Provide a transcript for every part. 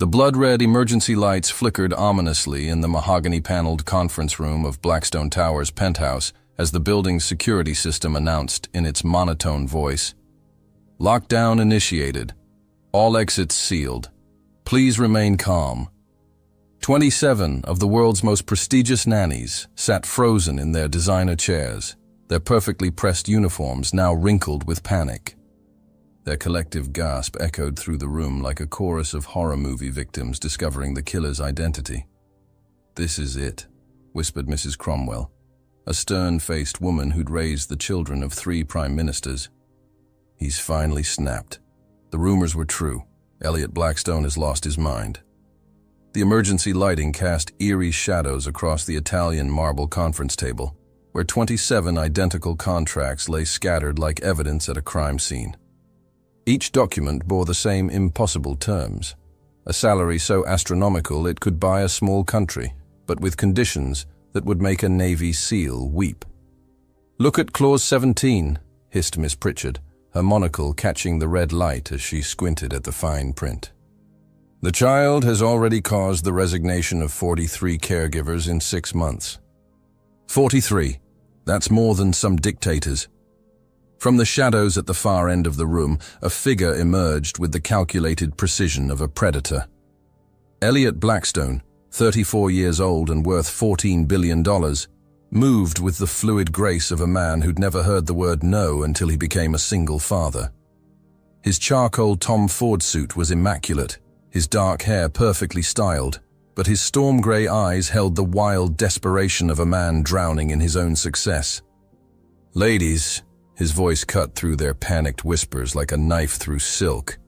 The blood-red emergency lights flickered ominously in the mahogany-paneled conference room of Blackstone Tower's penthouse as the building's security system announced in its monotone voice. Lockdown initiated. All exits sealed. Please remain calm. 27 of the world's most prestigious nannies sat frozen in their designer chairs, their perfectly pressed uniforms now wrinkled with panic. Their collective gasp echoed through the room like a chorus of horror movie victims discovering the killer's identity. "This is it," whispered Mrs. Cromwell, a stern-faced woman who'd raised the children of 3 prime ministers. "He's finally snapped. The rumors were true. Elliot Blackstone has lost his mind." The emergency lighting cast eerie shadows across the Italian marble conference table, where 27 identical contracts lay scattered like evidence at a crime scene. Each document bore the same impossible terms, a salary so astronomical it could buy a small country, but with conditions that would make a Navy SEAL weep. "Look at Clause 17, hissed Miss Pritchard, her monocle catching the red light as she squinted at the fine print. "The child has already caused the resignation of 43 caregivers in 6 months. 43. That's more than some dictators." From the shadows at the far end of the room, a figure emerged with the calculated precision of a predator. Elliot Blackstone, 34 years old and worth $14 billion, moved with the fluid grace of a man who'd never heard the word no until he became a single father. His charcoal Tom Ford suit was immaculate, his dark hair perfectly styled, but his storm-gray eyes held the wild desperation of a man drowning in his own success. "Ladies," his voice cut through their panicked whispers like a knife through silk,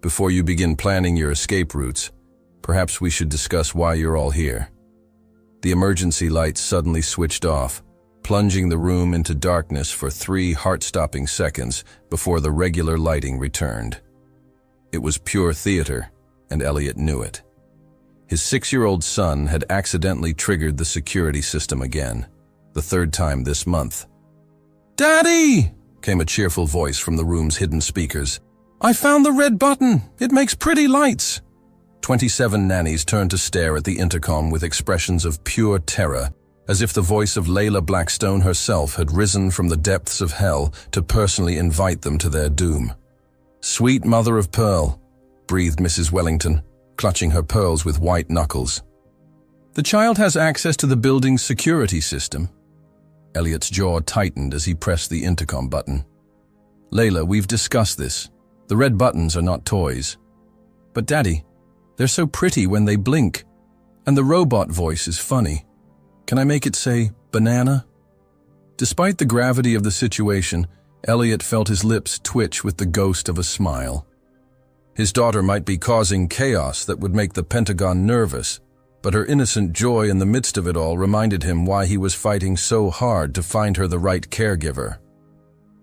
"before you begin planning your escape routes, perhaps we should discuss why you're all here." The emergency lights suddenly switched off, plunging the room into darkness for 3 heart-stopping seconds before the regular lighting returned. It was pure theater, and Elliot knew it. His 6-year-old son had accidentally triggered the security system again, the 3rd time this month. "Daddy!" came a cheerful voice from the room's hidden speakers. "I found the red button. It makes pretty lights." 27 nannies turned to stare at the intercom with expressions of pure terror, as if the voice of Layla Blackstone herself had risen from the depths of hell to personally invite them to their doom. "Sweet mother of pearl," breathed Mrs. Wellington, clutching her pearls with white knuckles. "The child has access to the building's security system." Elliot's jaw tightened as he pressed the intercom button. "Layla, we've discussed this. The red buttons are not toys." "But Daddy, they're so pretty when they blink. And the robot voice is funny. Can I make it say, banana?" Despite the gravity of the situation, Elliot felt his lips twitch with the ghost of a smile. His daughter might be causing chaos that would make the Pentagon nervous, but her innocent joy in the midst of it all reminded him why he was fighting so hard to find her the right caregiver.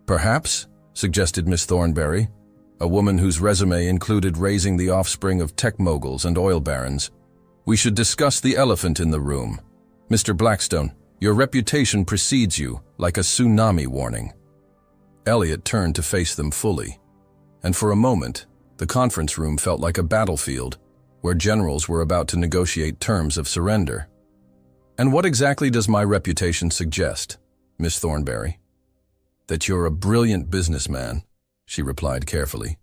"Perhaps," suggested Miss Thornberry, a woman whose resume included raising the offspring of tech moguls and oil barons, "we should discuss the elephant in the room. Mr. Blackstone, your reputation precedes you, like a tsunami warning." Elliot turned to face them fully, and for a moment, the conference room felt like a battlefield, where generals were about to negotiate terms of surrender. "And what exactly does my reputation suggest, Miss Thornberry?" "That you're a brilliant businessman," she replied carefully,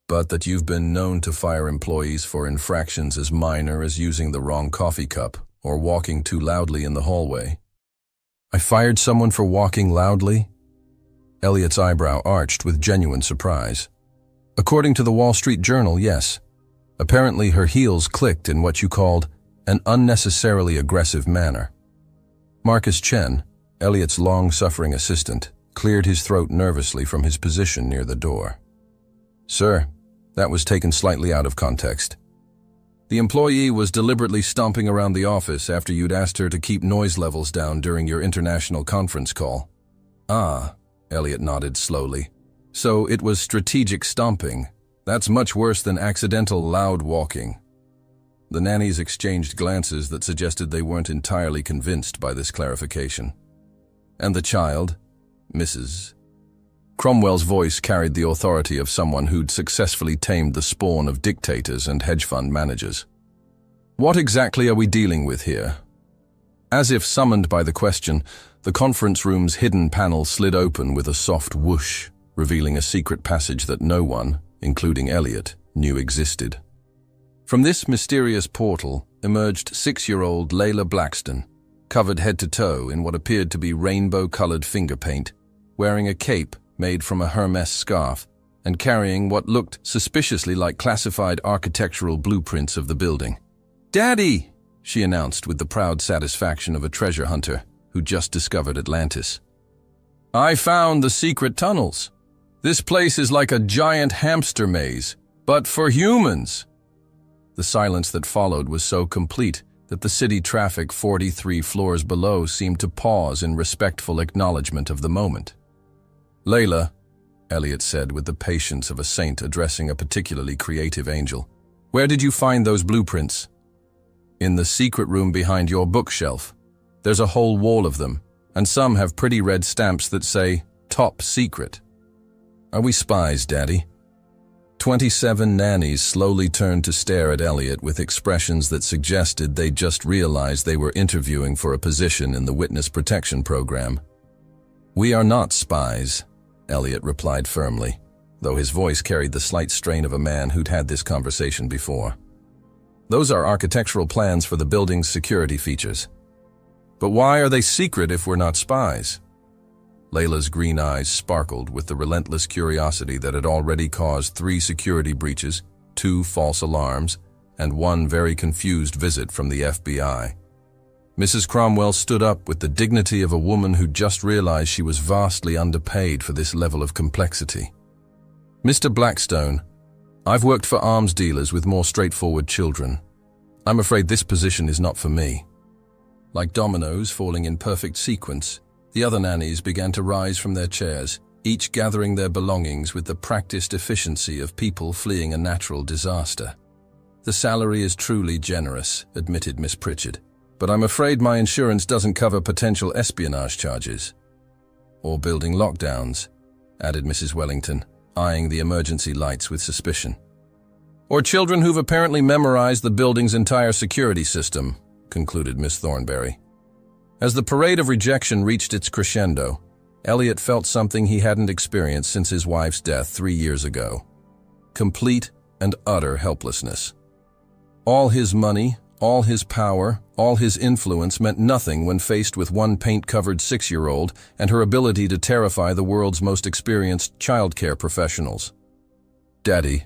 "but that you've been known to fire employees for infractions as minor as using the wrong coffee cup or walking too loudly in the hallway." "I fired someone for walking loudly?" Elliot's eyebrow arched with genuine surprise. "According to the Wall Street Journal, yes. Apparently her heels clicked in what you called an unnecessarily aggressive manner." Marcus Chen, Elliot's long-suffering assistant, cleared his throat nervously from his position near the door. "Sir, that was taken slightly out of context. The employee was deliberately stomping around the office after you'd asked her to keep noise levels down during your international conference call." "Ah," Elliot nodded slowly. "So it was strategic stomping. That's much worse than accidental loud walking." The nannies exchanged glances that suggested they weren't entirely convinced by this clarification. "And the child, Mrs. Cromwell's voice carried the authority of someone who'd successfully tamed the spawn of dictators and hedge fund managers. "What exactly are we dealing with here?" As if summoned by the question, the conference room's hidden panel slid open with a soft whoosh, revealing a secret passage that no one, including Elliot, knew existed. From this mysterious portal emerged 6-year-old Layla Blackstone, covered head to toe in what appeared to be rainbow-colored finger paint, wearing a cape made from a Hermes scarf and carrying what looked suspiciously like classified architectural blueprints of the building. "Daddy!" she announced with the proud satisfaction of a treasure hunter who just discovered Atlantis. "I found the secret tunnels. This place is like a giant hamster maze, but for humans." The silence that followed was so complete that the city traffic 43 floors below seemed to pause in respectful acknowledgement of the moment. "Layla," Elliot said with the patience of a saint addressing a particularly creative angel, "where did you find those blueprints?" "In the secret room behind your bookshelf. There's a whole wall of them, and some have pretty red stamps that say, 'Top Secret.'" "Are we spies, Daddy?" 27 nannies slowly turned to stare at Elliot with expressions that suggested they'd just realized they were interviewing for a position in the witness protection program. "We are not spies," Elliot replied firmly, though his voice carried the slight strain of a man who'd had this conversation before. "Those are architectural plans for the building's security features." "But why are they secret if we're not spies?" Layla's green eyes sparkled with the relentless curiosity that had already caused 3 security breaches, 2 false alarms, and 1 very confused visit from the FBI. Mrs. Cromwell stood up with the dignity of a woman who just realized she was vastly underpaid for this level of complexity. "Mr. Blackstone, I've worked for arms dealers with more straightforward children. I'm afraid this position is not for me." Like dominoes falling in perfect sequence, the other nannies began to rise from their chairs, each gathering their belongings with the practiced efficiency of people fleeing a natural disaster. "The salary is truly generous," admitted Miss Pritchard, "but I'm afraid my insurance doesn't cover potential espionage charges." "Or building lockdowns," added Mrs. Wellington, eyeing the emergency lights with suspicion. "Or children who've apparently memorized the building's entire security system," concluded Miss Thornberry. As the parade of rejection reached its crescendo, Elliot felt something he hadn't experienced since his wife's death 3 years ago: complete and utter helplessness. All his money, all his power, all his influence meant nothing when faced with one paint-covered 6-year-old and her ability to terrify the world's most experienced childcare professionals. "Daddy,"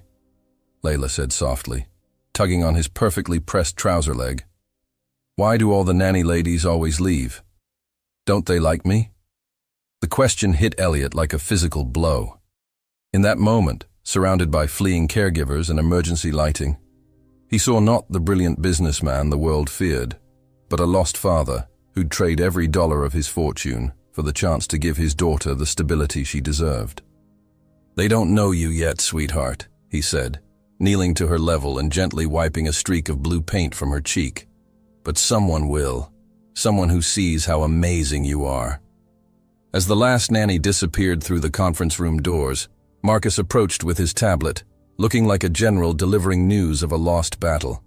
Layla said softly, tugging on his perfectly pressed trouser leg, "why do all the nanny ladies always leave? Don't they like me?" The question hit Elliot like a physical blow. In that moment, surrounded by fleeing caregivers and emergency lighting, he saw not the brilliant businessman the world feared, but a lost father who'd trade every dollar of his fortune for the chance to give his daughter the stability she deserved. "They don't know you yet, sweetheart," he said, kneeling to her level and gently wiping a streak of blue paint from her cheek. "But someone will. Someone who sees how amazing you are." As the last nanny disappeared through the conference room doors, Marcus approached with his tablet, looking like a general delivering news of a lost battle.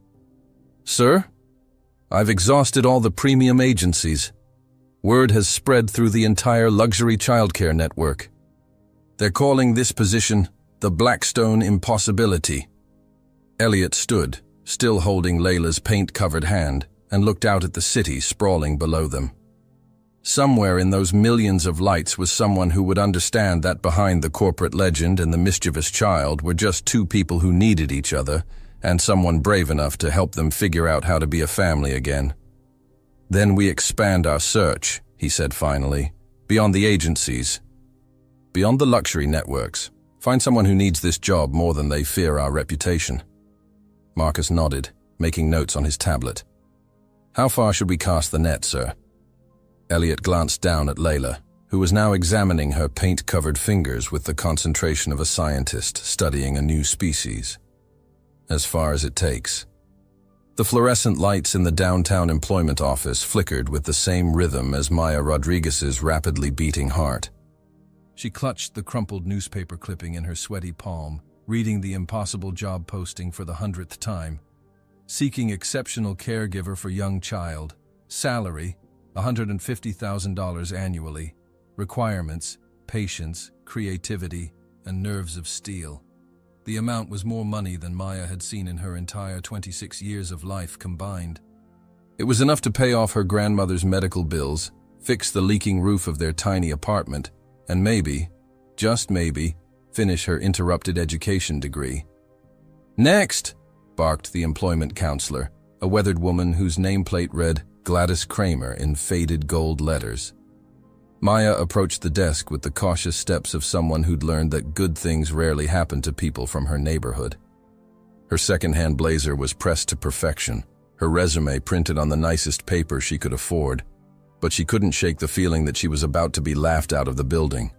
"Sir, I've exhausted all the premium agencies. Word has spread through the entire luxury childcare network. They're calling this position the Blackstone Impossibility." Elliot stood, still holding Layla's paint-covered hand, and looked out at the city sprawling below them. Somewhere in those millions of lights was someone who would understand that behind the corporate legend and the mischievous child were just 2 people who needed each other, and someone brave enough to help them figure out how to be a family again. "Then we expand our search," he said finally, "beyond the agencies, beyond the luxury networks. Find someone who needs this job more than they fear our reputation." Marcus nodded, making notes on his tablet. "How far should we cast the net, sir?" Elliot glanced down at Layla, who was now examining her paint-covered fingers with the concentration of a scientist studying a new species. "As far as it takes." The fluorescent lights in the downtown employment office flickered with the same rhythm as Maya Rodriguez's rapidly beating heart. She clutched the crumpled newspaper clipping in her sweaty palm, reading the impossible job posting for the 100th time. Seeking exceptional caregiver for young child. Salary, $150,000 annually. Requirements, patience, creativity, and nerves of steel. The amount was more money than Maya had seen in her entire 26 years of life combined. It was enough to pay off her grandmother's medical bills, fix the leaking roof of their tiny apartment, and maybe, just maybe, finish her interrupted education degree. "Next!" barked the employment counselor, a weathered woman whose nameplate read Gladys Kramer in faded gold letters. Maya approached the desk with the cautious steps of someone who'd learned that good things rarely happen to people from her neighborhood. Her second-hand blazer was pressed to perfection, her resume printed on the nicest paper she could afford, but she couldn't shake the feeling that she was about to be laughed out of the building.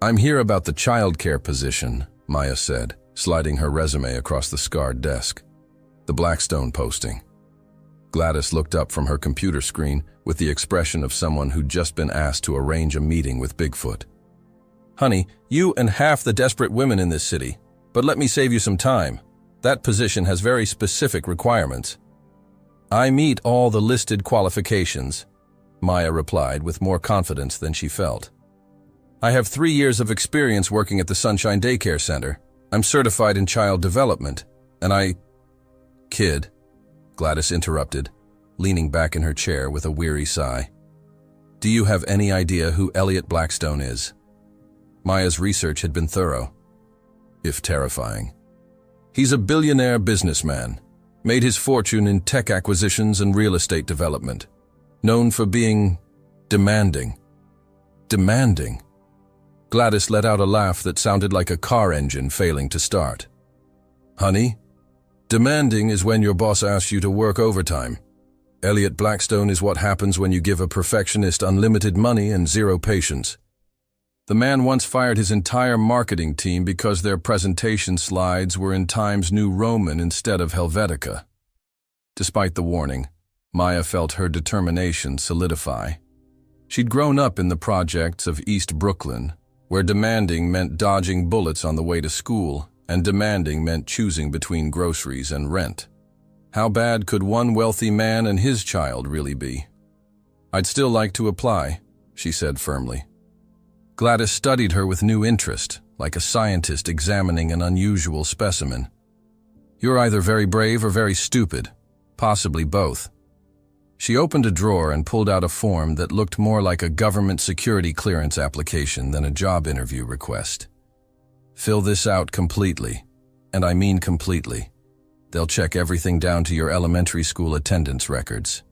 "I'm here about the childcare position," Maya said, sliding her resume across the scarred desk. "The Blackstone posting." Gladys looked up from her computer screen with the expression of someone who'd just been asked to arrange a meeting with Bigfoot. "Honey, you and half the desperate women in this city, but let me save you some time. That position has very specific requirements." "I meet all the listed qualifications," Maya replied with more confidence than she felt. "I have 3 years of experience working at the Sunshine Daycare Center. I'm certified in child development, and I—" "Kid," Gladys interrupted, leaning back in her chair with a weary sigh. "Do you have any idea who Elliot Blackstone is?" Maya's research had been thorough, if terrifying. "He's a billionaire businessman, made his fortune in tech acquisitions and real estate development, known for being demanding." Demanding? Gladys let out a laugh that sounded like a car engine failing to start. "Honey, demanding is when your boss asks you to work overtime. Elliot Blackstone is what happens when you give a perfectionist unlimited money and zero patience. The man once fired his entire marketing team because their presentation slides were in Times New Roman instead of Helvetica." Despite the warning, Maya felt her determination solidify. She'd grown up in the projects of East Brooklyn, where demanding meant dodging bullets on the way to school, and demanding meant choosing between groceries and rent. How bad could one wealthy man and his child really be? "I'd still like to apply," she said firmly. Gladys studied her with new interest, like a scientist examining an unusual specimen. "You're either very brave or very stupid, possibly both." She opened a drawer and pulled out a form that looked more like a government security clearance application than a job interview request. "Fill this out completely, and I mean completely. They'll check everything down to your elementary school attendance records."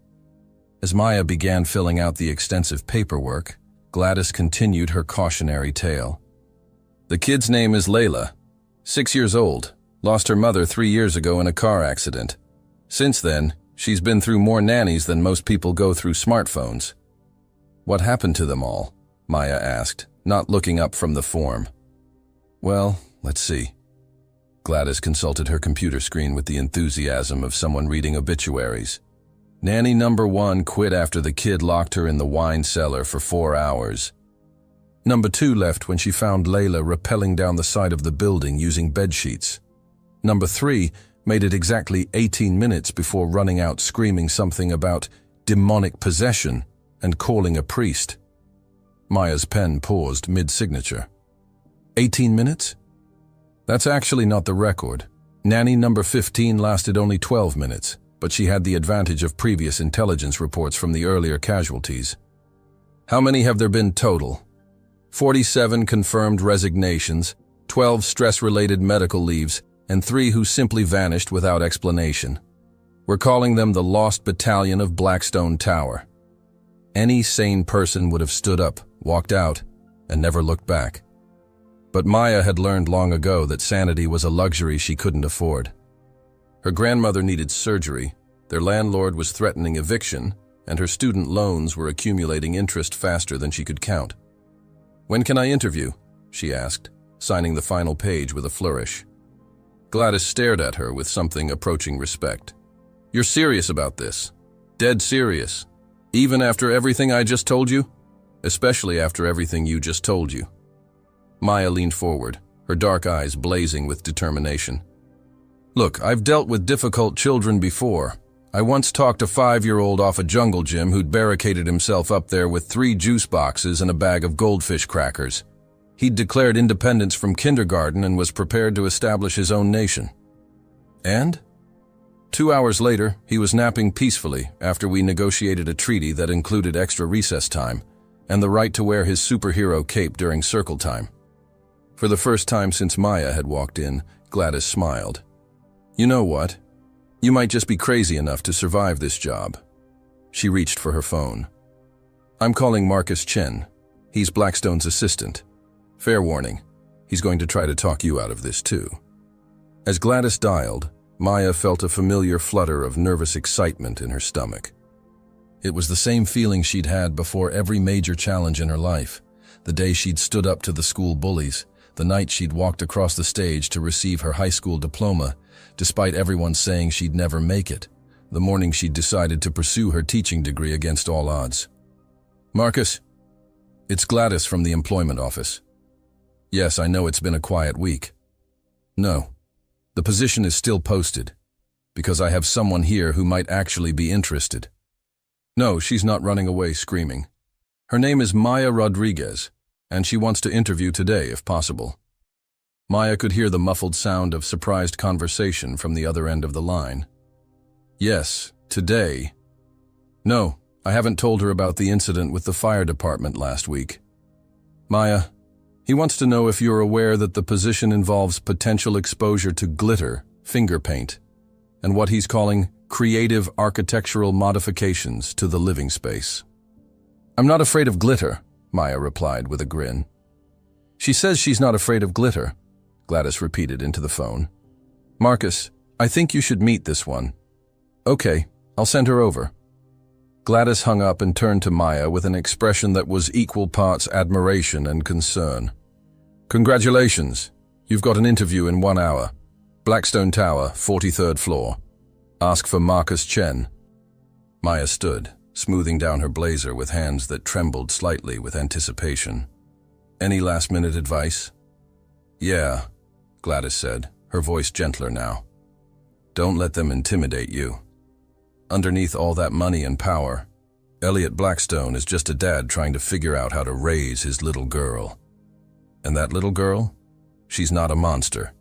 As Maya began filling out the extensive paperwork, Gladys continued her cautionary tale. "The kid's name is Layla, 6 years old, lost her mother 3 years ago in a car accident. Since then, she's been through more nannies than most people go through smartphones." "What happened to them all?" Maya asked, not looking up from the form. "Well, let's see." Gladys consulted her computer screen with the enthusiasm of someone reading obituaries. "Nanny number 1 quit after the kid locked her in the wine cellar for 4 hours. Number 2 left when she found Layla rappelling down the side of the building using bedsheets. Number 3 made it exactly 18 minutes before running out screaming something about demonic possession and calling a priest." Maya's pen paused mid-signature. 18 minutes? That's actually not the record. Nanny number 15 lasted only 12 minutes, but she had the advantage of previous intelligence reports from the earlier casualties. "How many have there been total?" 47 confirmed resignations, 12 stress-related medical leaves, and 3 who simply vanished without explanation. We're calling them the Lost Battalion of Blackstone Tower. Any sane person would have stood up, walked out, and never looked back. But Maya had learned long ago that sanity was a luxury she couldn't afford. Her grandmother needed surgery, their landlord was threatening eviction, and her student loans were accumulating interest faster than she could count. "When can I interview?" she asked, signing the final page with a flourish. Gladys stared at her with something approaching respect. "You're serious about this? Dead serious? Even after everything I just told you?" "Especially after everything you just told you," Maya leaned forward, her dark eyes blazing with determination. Look, I've dealt with difficult children before. I once talked a 5-year-old off a jungle gym who'd barricaded himself up there with 3 juice boxes and a bag of goldfish crackers. He'd declared independence from kindergarten and was prepared to establish his own nation. And? 2 hours later, he was napping peacefully after we negotiated a treaty that included extra recess time and the right to wear his superhero cape during circle time. For the first time since Maya had walked in, Gladys smiled. You know what? You might just be crazy enough to survive this job. She reached for her phone. I'm calling Marcus Chen. He's Blackstone's assistant. Fair warning, he's going to try to talk you out of this too. As Gladys dialed, Maya felt a familiar flutter of nervous excitement in her stomach. It was the same feeling she'd had before every major challenge in her life. The day she'd stood up to the school bullies, the night she'd walked across the stage to receive her high school diploma, despite everyone saying she'd never make it, the morning she'd decided to pursue her teaching degree against all odds. Marcus, it's Gladys from the employment office. Yes, I know it's been a quiet week. No, the position is still posted, because I have someone here who might actually be interested. No, she's not running away screaming. Her name is Maya Rodriguez, and she wants to interview today if possible. Maya could hear the muffled sound of surprised conversation from the other end of the line. Yes, today. No, I haven't told her about the incident with the fire department last week. Maya, he wants to know if you're aware that the position involves potential exposure to glitter, finger paint, and what he's calling creative architectural modifications to the living space. I'm not afraid of glitter, Maya replied with a grin. She says she's not afraid of glitter, Gladys repeated into the phone. Marcus, I think you should meet this one. Okay, I'll send her over. Gladys hung up and turned to Maya with an expression that was equal parts admiration and concern. Congratulations, you've got an interview in 1 hour. Blackstone Tower, 43rd floor. Ask for Marcus Chen. Maya stood, smoothing down her blazer with hands that trembled slightly with anticipation. Any last-minute advice? Yeah, Gladys said, her voice gentler now. Don't let them intimidate you. Underneath all that money and power, Elliot Blackstone is just a dad trying to figure out how to raise his little girl. And that little girl? She's not a monster.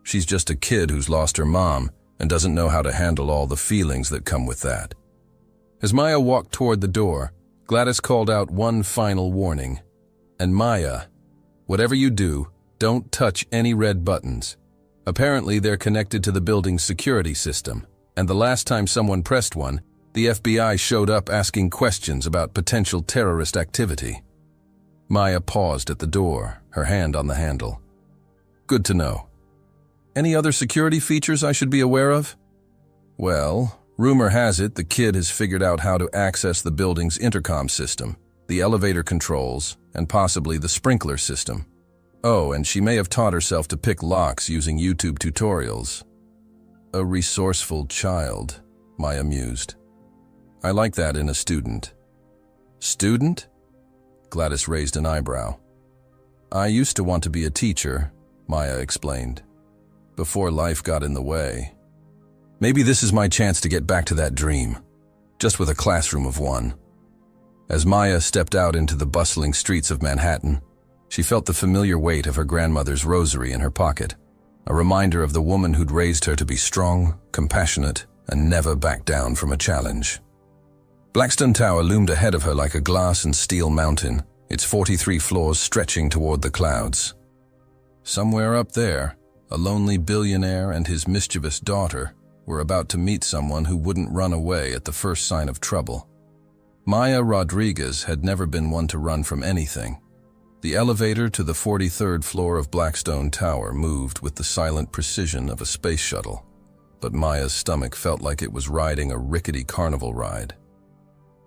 She's just a kid who's lost her mom and doesn't know how to handle all the feelings that come with that. As Maya walked toward the door, Gladys called out one final warning. And Maya, whatever you do, don't touch any red buttons. Apparently they're connected to the building's security system, and the last time someone pressed one, the FBI showed up asking questions about potential terrorist activity. Maya paused at the door, her hand on the handle. Good to know. Any other security features I should be aware of? Well, rumor has it the kid has figured out how to access the building's intercom system, the elevator controls, and possibly the sprinkler system. Oh, and she may have taught herself to pick locks using YouTube tutorials. A resourceful child, Maya mused. I like that in a student. Student? Gladys raised an eyebrow. I used to want to be a teacher, Maya explained, before life got in the way. Maybe this is my chance to get back to that dream, just with a classroom of one. As Maya stepped out into the bustling streets of Manhattan, she felt the familiar weight of her grandmother's rosary in her pocket, a reminder of the woman who'd raised her to be strong, compassionate, and never back down from a challenge. Blackstone Tower loomed ahead of her like a glass and steel mountain, its 43 floors stretching toward the clouds. Somewhere up there, a lonely billionaire and his mischievous daughter were about to meet someone who wouldn't run away at the first sign of trouble. Maya Rodriguez had never been one to run from anything. The elevator to the 43rd floor of Blackstone Tower moved with the silent precision of a space shuttle, but Maya's stomach felt like it was riding a rickety carnival ride.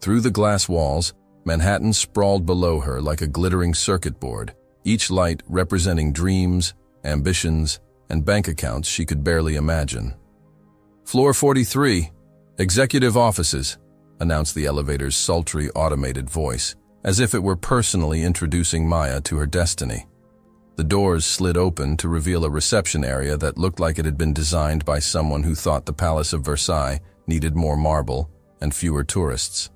Through the glass walls, Manhattan sprawled below her like a glittering circuit board, each light representing dreams, ambitions, and bank accounts she could barely imagine. Floor 43, Executive Offices, announced the elevator's sultry automated voice, as if it were personally introducing Maya to her destiny. The doors slid open to reveal a reception area that looked like it had been designed by someone who thought the Palace of Versailles needed more marble and fewer tourists.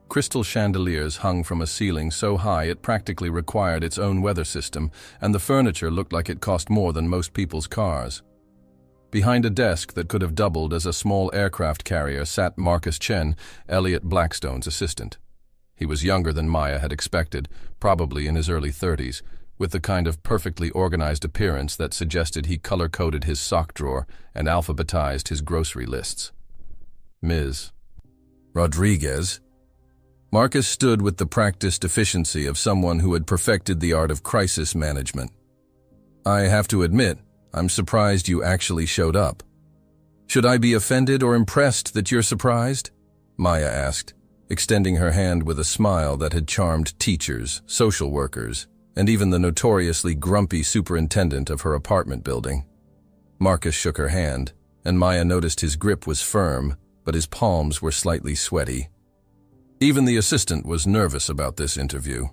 Crystal chandeliers hung from a ceiling so high it practically required its own weather system, and the furniture looked like it cost more than most people's cars. Behind a desk that could have doubled as a small aircraft carrier sat Marcus Chen, Elliot Blackstone's assistant. He was younger than Maya had expected, probably in his early 30s, with the kind of perfectly organized appearance that suggested he color-coded his sock drawer and alphabetized his grocery lists. Ms. Rodriguez. Marcus stood with the practiced efficiency of someone who had perfected the art of crisis management. I have to admit, I'm surprised you actually showed up. Should I be offended or impressed that you're surprised? Maya asked, extending her hand with a smile that had charmed teachers, social workers, and even the notoriously grumpy superintendent of her apartment building. Marcus shook her hand, and Maya noticed his grip was firm, but his palms were slightly sweaty. Even the assistant was nervous about this interview.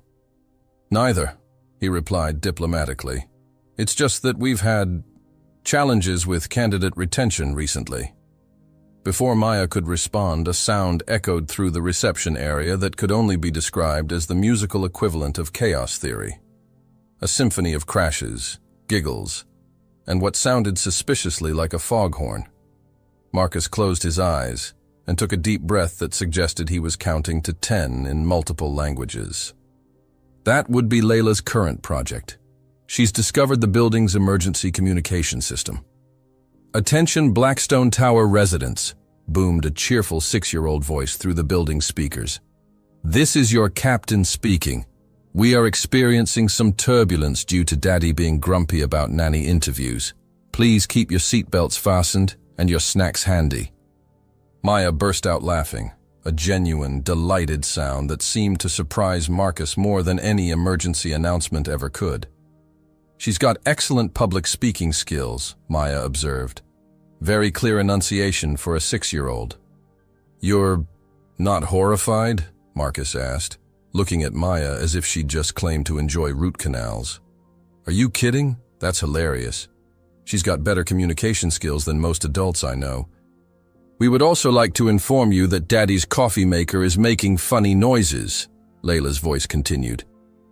Neither, he replied diplomatically. It's just that we've had challenges with candidate retention recently. Before Maya could respond, a sound echoed through the reception area that could only be described as the musical equivalent of chaos theory. A symphony of crashes, giggles, and what sounded suspiciously like a foghorn. Marcus closed his eyes and took a deep breath that suggested he was counting to 10 in multiple languages. That would be Layla's current project. She's discovered the building's emergency communication system. "Attention Blackstone Tower residents," boomed a cheerful 6-year-old voice through the building's speakers. "This is your captain speaking. We are experiencing some turbulence due to Daddy being grumpy about nanny interviews. Please keep your seatbelts fastened and your snacks handy." Maya burst out laughing, a genuine, delighted sound that seemed to surprise Marcus more than any emergency announcement ever could. "She's got excellent public speaking skills," Maya observed. "Very clear enunciation for a 6-year-old. "You're not horrified?" Marcus asked, looking at Maya as if she'd just claimed to enjoy root canals. "Are you kidding? That's hilarious. She's got better communication skills than most adults I know. We would also like to inform you that Daddy's coffee maker is making funny noises," Layla's voice continued.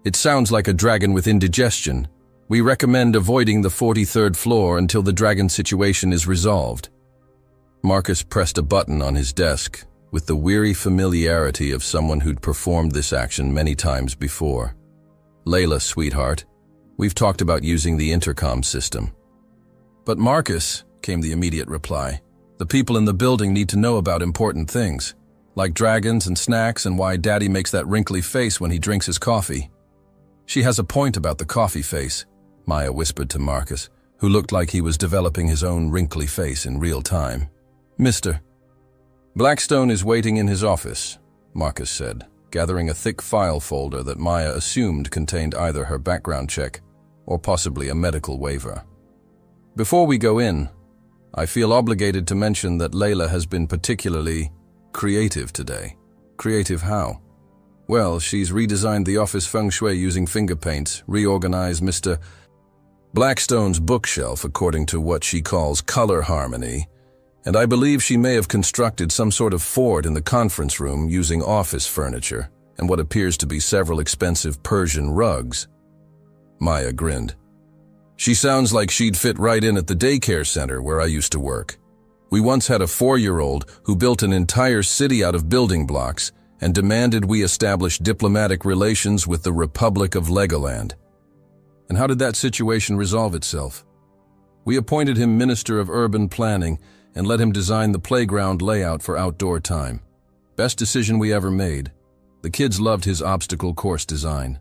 "It sounds like a dragon with indigestion. We recommend avoiding the 43rd floor until the dragon situation is resolved." Marcus pressed a button on his desk with the weary familiarity of someone who'd performed this action many times before. "Layla, sweetheart, we've talked about using the intercom system." "But Marcus," came the immediate reply, "the people in the building need to know about important things, like dragons and snacks and why Daddy makes that wrinkly face when he drinks his coffee." "She has a point about the coffee face," Maya whispered to Marcus, who looked like he was developing his own wrinkly face in real time. "Mr. Blackstone is waiting in his office," Marcus said, gathering a thick file folder that Maya assumed contained either her background check or possibly a medical waiver. "Before we go in, I feel obligated to mention that Layla has been particularly creative today." "Creative how?" "Well, she's redesigned the office feng shui using finger paints, reorganized Mr. Blackstone's bookshelf according to what she calls color harmony, and I believe she may have constructed some sort of fort in the conference room using office furniture and what appears to be several expensive Persian rugs." Maya grinned. "She sounds like she'd fit right in at the daycare center where I used to work. We once had a 4-year-old who built an entire city out of building blocks and demanded we establish diplomatic relations with the Republic of Legoland." "And how did that situation resolve itself?" "We appointed him Minister of Urban Planning and let him design the playground layout for outdoor time. Best decision we ever made. The kids loved his obstacle course design."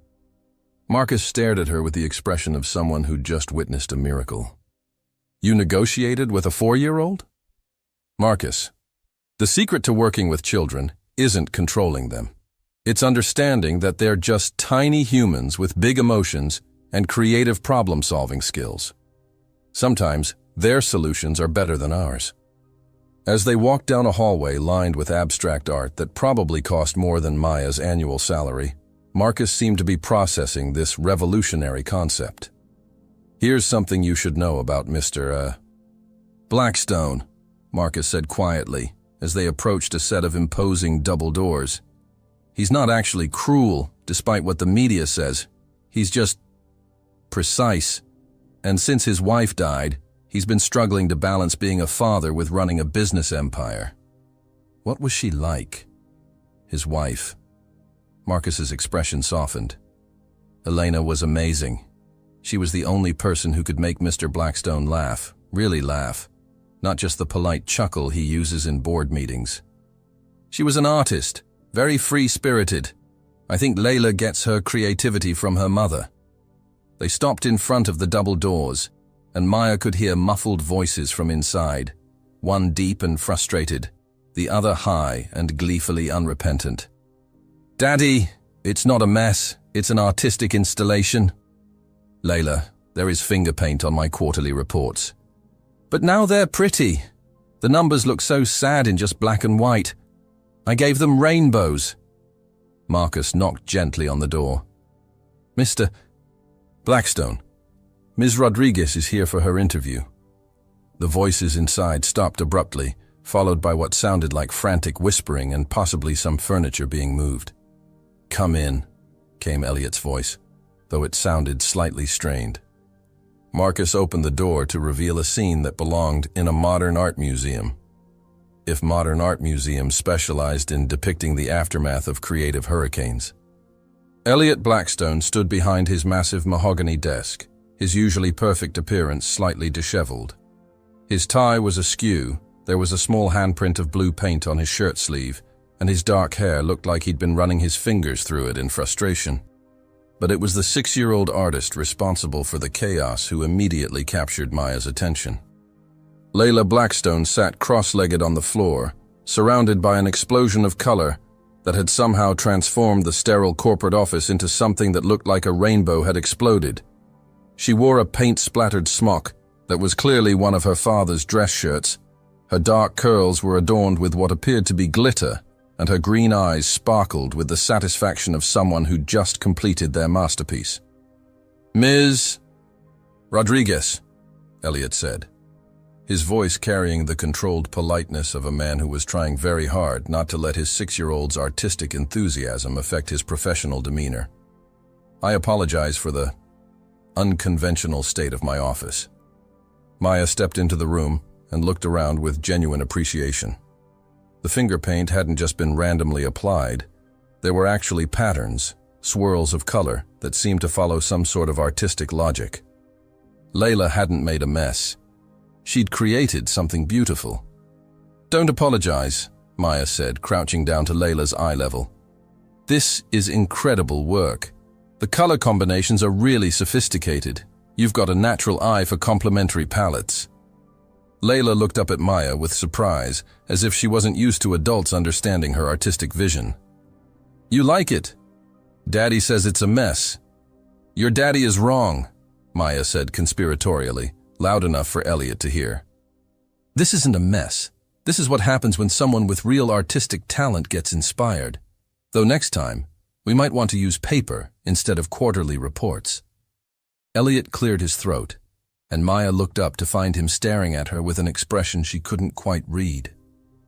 Marcus stared at her with the expression of someone who'd just witnessed a miracle. "You negotiated with a 4-year-old?" "Marcus, the secret to working with children isn't controlling them. It's understanding that they're just tiny humans with big emotions and creative problem-solving skills. Sometimes their solutions are better than ours." As they walked down a hallway lined with abstract art that probably cost more than Maya's annual salary, Marcus seemed to be processing this revolutionary concept. Here's something you should know about Mr. Blackstone, Marcus said quietly as they approached a set of imposing double doors. He's not actually cruel, despite what the media says. He's just precise. And since his wife died, he's been struggling to balance being a father with running a business empire. What was she like? His wife. Marcus's expression softened. Elena was amazing. She was the only person who could make Mr. Blackstone laugh, really laugh, not just the polite chuckle he uses in board meetings. She was an artist, very free-spirited. I think Layla gets her creativity from her mother. They stopped in front of the double doors, and Maya could hear muffled voices from inside, one deep and frustrated, the other high and gleefully unrepentant. "Daddy, it's not a mess, it's an artistic installation." "Layla, there is finger paint on my quarterly reports." "But now they're pretty. The numbers look so sad in just black and white. I gave them rainbows." Marcus knocked gently on the door. "Mr. Blackstone, Ms. Rodriguez is here for her interview." The voices inside stopped abruptly, followed by what sounded like frantic whispering and possibly some furniture being moved. "Come in," came Elliot's voice, though it sounded slightly strained. Marcus opened the door to reveal a scene that belonged in a modern art museum. If modern art museums specialized in depicting the aftermath of creative hurricanes. Elliot Blackstone stood behind his massive mahogany desk, his usually perfect appearance slightly disheveled. His tie was askew, there was a small handprint of blue paint on his shirt sleeve, and his dark hair looked like he'd been running his fingers through it in frustration. But it was the 6-year-old artist responsible for the chaos who immediately captured Maya's attention. Layla Blackstone sat cross-legged on the floor, surrounded by an explosion of color that had somehow transformed the sterile corporate office into something that looked like a rainbow had exploded. She wore a paint-splattered smock that was clearly one of her father's dress shirts. Her dark curls were adorned with what appeared to be glitter, and her green eyes sparkled with the satisfaction of someone who'd just completed their masterpiece. "Ms. Rodriguez," Elliot said, his voice carrying the controlled politeness of a man who was trying very hard not to let his 6-year-old's artistic enthusiasm affect his professional demeanor. "I apologize for the unconventional state of my office." Maya stepped into the room and looked around with genuine appreciation. The finger paint hadn't just been randomly applied. There were actually patterns, swirls of color that seemed to follow some sort of artistic logic. Layla hadn't made a mess. She'd created something beautiful. "Don't apologize," Maya said, crouching down to Layla's eye level. "This is incredible work. The color combinations are really sophisticated. You've got a natural eye for complementary palettes." Layla looked up at Maya with surprise, as if she wasn't used to adults understanding her artistic vision. "You like it? Daddy says it's a mess." "Your daddy is wrong," Maya said conspiratorially, loud enough for Elliot to hear. "This isn't a mess. This is what happens when someone with real artistic talent gets inspired. Though next time, we might want to use paper instead of quarterly reports." Elliot cleared his throat, and Maya looked up to find him staring at her with an expression she couldn't quite read.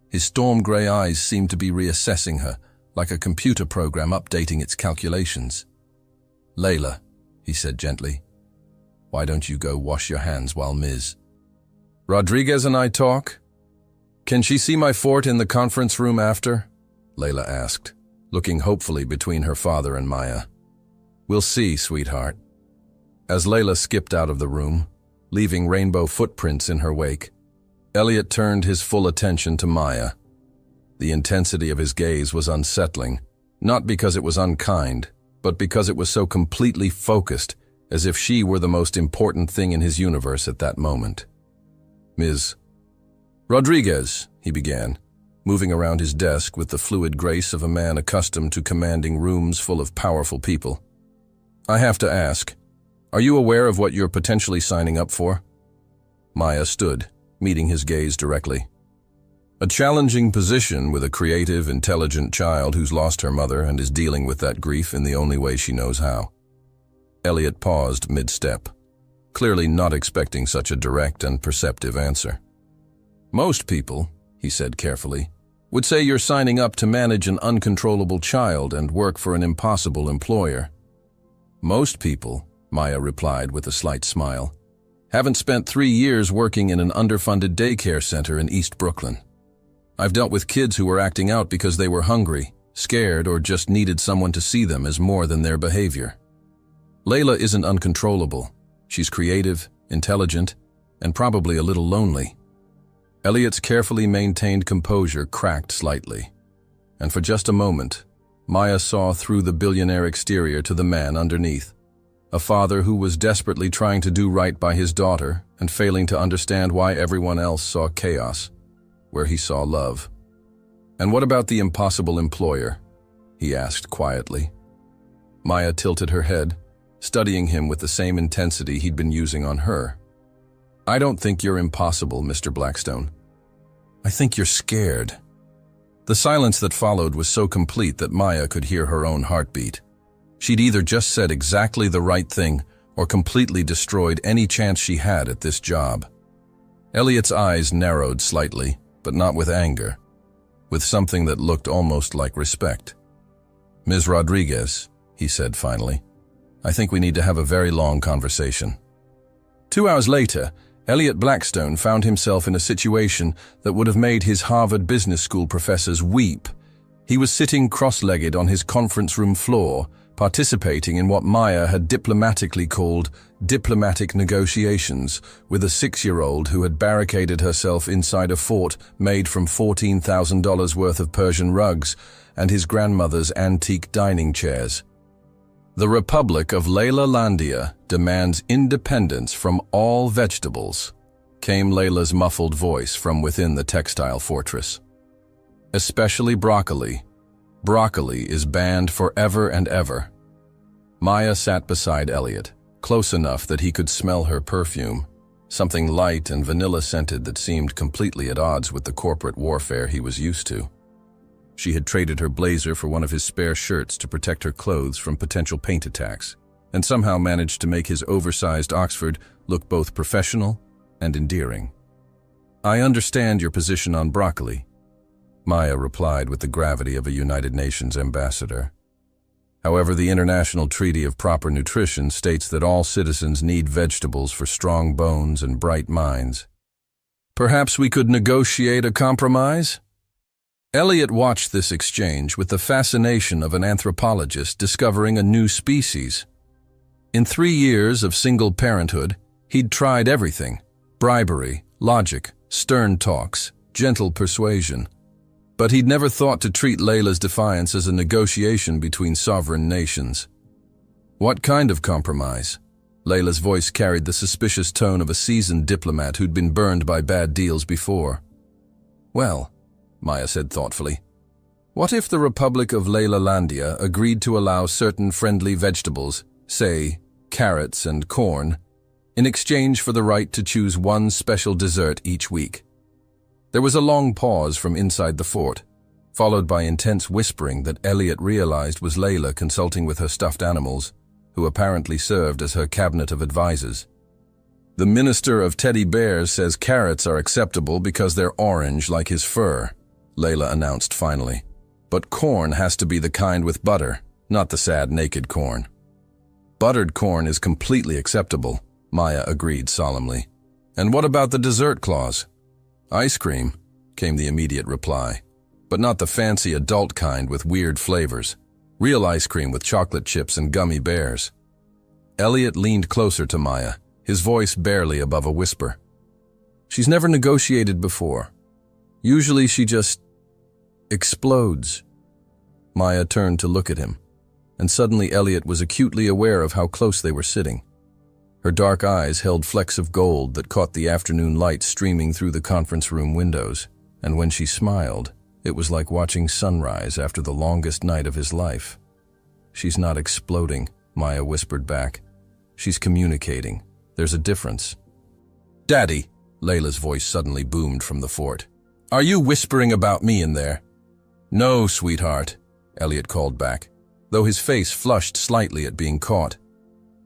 His storm-gray eyes seemed to be reassessing her, like a computer program updating its calculations. "Layla," he said gently, "why don't you go wash your hands while Ms. Rodriguez and I talk? Can she see my fort in the conference room after?" Layla asked, looking hopefully between her father and Maya. "We'll see, sweetheart." As Layla skipped out of the room, leaving rainbow footprints in her wake, Elliot turned his full attention to Maya. The intensity of his gaze was unsettling, not because it was unkind, but because it was so completely focused, as if she were the most important thing in his universe at that moment. "Ms. Rodriguez," he began, moving around his desk with the fluid grace of a man accustomed to commanding rooms full of powerful people. "I have to ask, are you aware of what you're potentially signing up for?" Maya stood, meeting his gaze directly. "A challenging position with a creative, intelligent child who's lost her mother and is dealing with that grief in the only way she knows how." Elliot paused mid-step. clearly not expecting such a direct and perceptive answer. Most people, he said carefully, would say you're signing up to manage an uncontrollable child and work for an impossible employer. Most people, Maya replied with a slight smile, haven't spent 3 years working in an underfunded daycare center in East Brooklyn. I've dealt with kids who were acting out because they were hungry, scared, or just needed someone to see them as more than their behavior. Layla isn't uncontrollable. She's creative, intelligent, and probably a little lonely. Elliot's carefully maintained composure cracked slightly, and for just a moment, Maya saw through the billionaire exterior to the man underneath, a father who was desperately trying to do right by his daughter and failing to understand why everyone else saw chaos, where he saw love. "And what about the impossible employer?" he asked quietly. Maya tilted her head, studying him with the same intensity he'd been using on her. "I don't think you're impossible, Mr. Blackstone. I think you're scared." The silence that followed was so complete that Maya could hear her own heartbeat. She'd either just said exactly the right thing or completely destroyed any chance she had at this job. Elliot's eyes narrowed slightly, but not with anger, with something that looked almost like respect. "Ms. Rodriguez," he said finally, "I think we need to have a very long conversation." 2 hours later, Elliot Blackstone found himself in a situation that would have made his Harvard Business School professors weep. He was sitting cross-legged on his conference room floor, participating in what Maya had diplomatically called diplomatic negotiations with a 6-year-old who had barricaded herself inside a fort made from $14,000 worth of Persian rugs and his grandmother's antique dining chairs. "The Republic of Layla demands independence from all vegetables," came Layla's muffled voice from within the textile fortress. "Especially broccoli. Broccoli is banned forever and ever." Maya sat beside Elliot, close enough that he could smell her perfume, something light and vanilla-scented that seemed completely at odds with the corporate warfare he was used to. She had traded her blazer for one of his spare shirts to protect her clothes from potential paint attacks, and somehow managed to make his oversized Oxford look both professional and endearing. "I understand your position on broccoli," Maya replied with the gravity of a United Nations ambassador. "However, the International Treaty of Proper Nutrition states that all citizens need vegetables for strong bones and bright minds. Perhaps we could negotiate a compromise?" Elliot watched this exchange with the fascination of an anthropologist discovering a new species. In 3 years of single parenthood, he'd tried everything: bribery, logic, stern talks, gentle persuasion. But he'd never thought to treat Layla's defiance as a negotiation between sovereign nations. "What kind of compromise?" Layla's voice carried the suspicious tone of a seasoned diplomat who'd been burned by bad deals before. "Well," Maya said thoughtfully, "what if the Republic of Laylalandia agreed to allow certain friendly vegetables, say carrots and corn, in exchange for the right to choose one special dessert each week?" There was a long pause from inside the fort, followed by intense whispering that Elliot realized was Layla consulting with her stuffed animals, who apparently served as her cabinet of advisors. "The Minister of Teddy Bears says carrots are acceptable because they're orange like his fur," Layla announced finally. "But corn has to be the kind with butter, not the sad naked corn." "Buttered corn is completely acceptable," Maya agreed solemnly. "And what about the dessert clause?" "Ice cream," came the immediate reply, "but not the fancy adult kind with weird flavors. Real ice cream with chocolate chips and gummy bears." Elliot leaned closer to Maya, his voice barely above a whisper. "She's never negotiated before. Usually she just explodes." Maya turned to look at him, and suddenly Elliot was acutely aware of how close they were sitting. Her dark eyes held flecks of gold that caught the afternoon light streaming through the conference room windows, and when she smiled, it was like watching sunrise after the longest night of his life. "She's not exploding," Maya whispered back. "She's communicating. There's a difference." "Daddy," Layla's voice suddenly boomed from the fort. "Are you whispering about me in there?" "No, sweetheart," Elliot called back, though his face flushed slightly at being caught.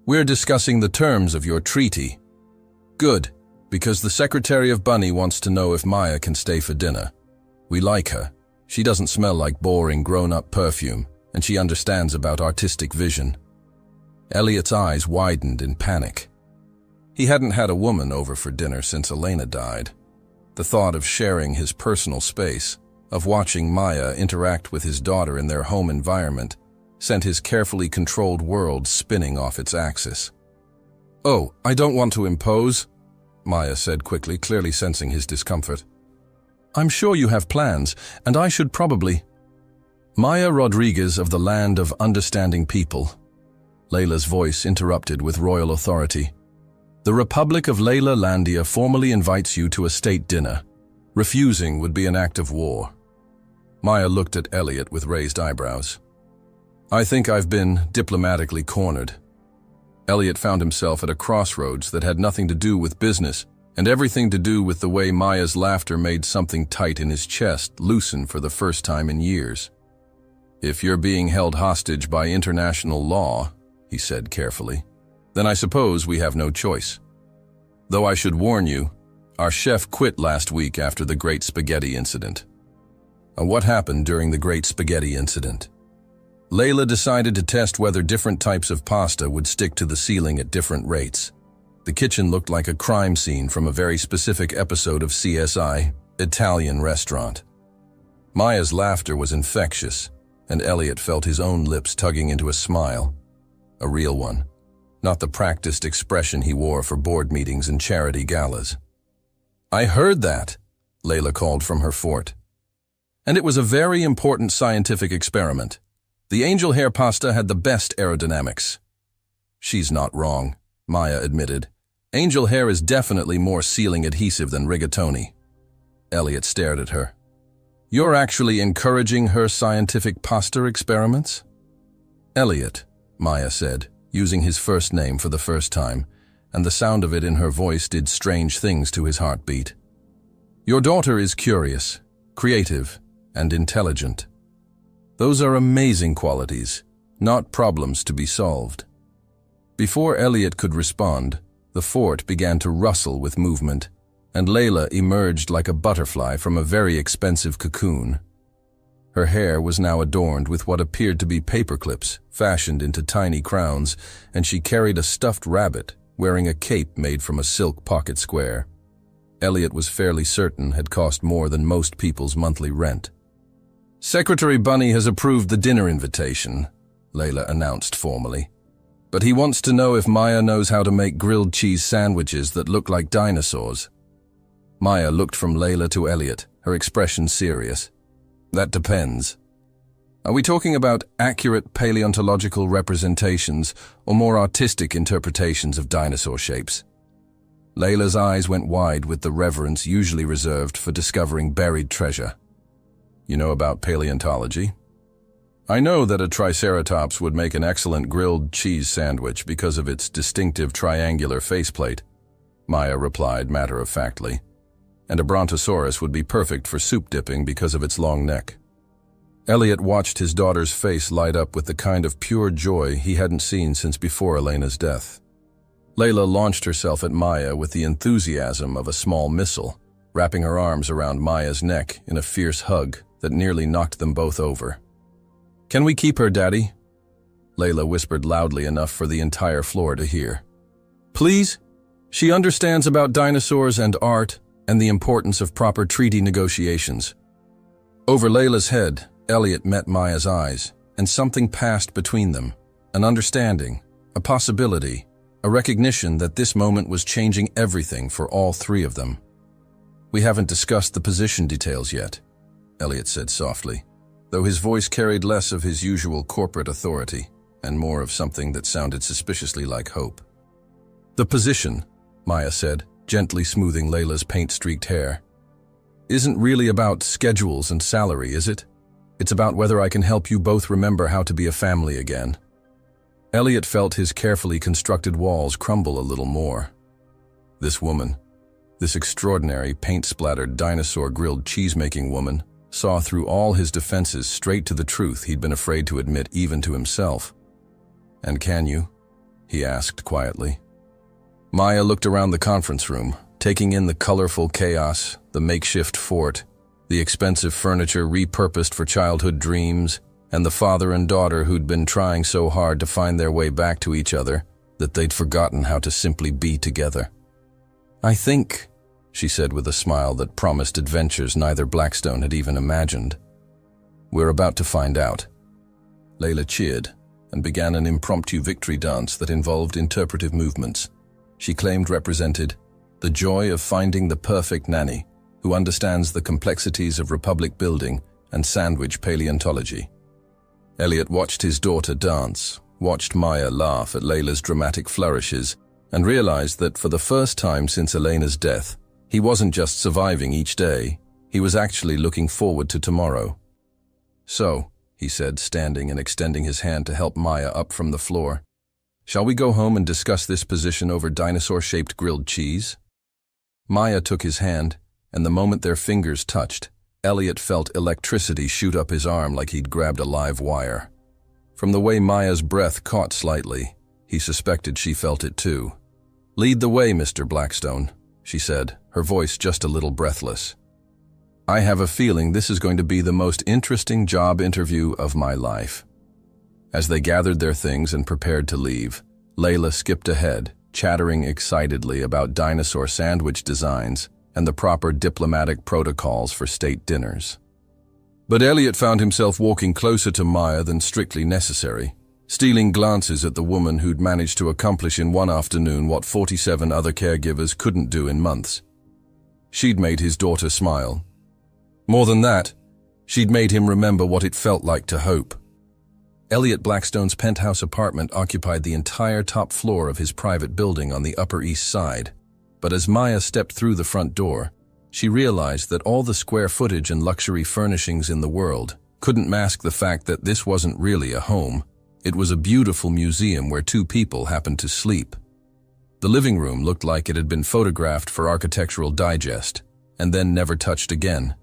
We're discussing the terms of your treaty. Good, because the Secretary of Bunny wants to know if Maya can stay for dinner. We like her. She doesn't smell like boring grown-up perfume, and she understands about artistic vision. Elliot's eyes widened in panic. He hadn't had a woman over for dinner since Elena died. The thought of sharing his personal space, of watching Maya interact with his daughter in their home environment, sent his carefully controlled world spinning off its axis. "Oh, I don't want to impose," Maya said quickly, clearly sensing his discomfort. "I'm sure you have plans, and I should probably—" Maya Rodriguez of the land of understanding people. Layla's voice interrupted with royal authority. "The Republic of Layla Landia formally invites you to a state dinner. Refusing would be an act of war." Maya looked at Elliot with raised eyebrows. "I think I've been diplomatically cornered." Elliot found himself at a crossroads that had nothing to do with business and everything to do with the way Maya's laughter made something tight in his chest loosen for the first time in years. "If you're being held hostage by international law," he said carefully, "then I suppose we have no choice. Though I should warn you, our chef quit last week after the Great Spaghetti Incident." What happened during the Great Spaghetti Incident? Layla decided to test whether different types of pasta would stick to the ceiling at different rates. The kitchen looked like a crime scene from a very specific episode of CSI, Italian Restaurant. Maya's laughter was infectious, and Elliot felt his own lips tugging into a smile. A real one, not the practiced expression he wore for board meetings and charity galas. "I heard that," Layla called from her fort. "And it was a very important scientific experiment. The angel hair pasta had the best aerodynamics." "She's not wrong," Maya admitted. "Angel hair is definitely more ceiling adhesive than rigatoni." Elliot stared at her. "You're actually encouraging her scientific pasta experiments?" "Elliot," Maya said, using his first name for the first time, and the sound of it in her voice did strange things to his heartbeat. "Your daughter is curious, creative, and intelligent. Those are amazing qualities, not problems to be solved." Before Elliot could respond, the fort began to rustle with movement, and Layla emerged like a butterfly from a very expensive cocoon. Her hair was now adorned with what appeared to be paperclips fashioned into tiny crowns, and she carried a stuffed rabbit wearing a cape made from a silk pocket square. Elliot was fairly certain had cost more than most people's monthly rent. "Secretary Bunny has approved the dinner invitation," Layla announced formally. "But he wants to know if Maya knows how to make grilled cheese sandwiches that look like dinosaurs." Maya looked from Layla to Elliot, her expression serious. "That depends. Are we talking about accurate paleontological representations or more artistic interpretations of dinosaur shapes?" Layla's eyes went wide with the reverence usually reserved for discovering buried treasure. "You know about paleontology?" "I know that a triceratops would make an excellent grilled cheese sandwich because of its distinctive triangular faceplate," Maya replied matter-of-factly. "And a brontosaurus would be perfect for soup dipping because of its long neck." Elliot watched his daughter's face light up with the kind of pure joy he hadn't seen since before Elena's death. Layla launched herself at Maya with the enthusiasm of a small missile, wrapping her arms around Maya's neck in a fierce hug that nearly knocked them both over. "Can we keep her, Daddy?" Layla whispered loudly enough for the entire floor to hear. "Please? She understands about dinosaurs and art and the importance of proper treaty negotiations." Over Layla's head, Elliot met Maya's eyes, and something passed between them, an understanding, a possibility, a recognition that this moment was changing everything for all three of them. "We haven't discussed the position details yet," Elliot said softly, though his voice carried less of his usual corporate authority and more of something that sounded suspiciously like hope. "The position," Maya said, gently smoothing Layla's paint-streaked hair, "isn't really about schedules and salary, is it? It's about whether I can help you both remember how to be a family again." Elliot felt his carefully constructed walls crumble a little more. This woman, this extraordinary paint-splattered dinosaur-grilled cheese-making woman, saw through all his defenses straight to the truth he'd been afraid to admit even to himself. "And can you?" he asked quietly. Maya looked around the conference room, taking in the colorful chaos, the makeshift fort, the expensive furniture repurposed for childhood dreams, and the father and daughter who'd been trying so hard to find their way back to each other that they'd forgotten how to simply be together. "I think," she said with a smile that promised adventures neither Blackstone had even imagined. "We're about to find out." Layla cheered and began an impromptu victory dance that involved interpretive movements she claimed represented the joy of finding the perfect nanny who understands the complexities of republic building and sandwich paleontology. Elliot watched his daughter dance, watched Maya laugh at Layla's dramatic flourishes, and realized that for the first time since Elena's death, he wasn't just surviving each day, he was actually looking forward to tomorrow. "So," he said, standing and extending his hand to help Maya up from the floor, "shall we go home and discuss this position over dinosaur-shaped grilled cheese?" Maya took his hand, and the moment their fingers touched, Elliot felt electricity shoot up his arm like he'd grabbed a live wire. From the way Maya's breath caught slightly, he suspected she felt it too. "Lead the way, Mr. Blackstone," she said, her voice just a little breathless. "I have a feeling this is going to be the most interesting job interview of my life." As they gathered their things and prepared to leave, Layla skipped ahead, chattering excitedly about dinosaur sandwich designs and the proper diplomatic protocols for state dinners. But Elliot found himself walking closer to Maya than strictly necessary, stealing glances at the woman who'd managed to accomplish in one afternoon what 47 other caregivers couldn't do in months. She'd made his daughter smile. More than that, she'd made him remember what it felt like to hope. Elliot Blackstone's penthouse apartment occupied the entire top floor of his private building on the Upper East Side, but as Maya stepped through the front door, she realized that all the square footage and luxury furnishings in the world couldn't mask the fact that this wasn't really a home. It was a beautiful museum where two people happened to sleep. The living room looked like it had been photographed for Architectural Digest, and then never touched again.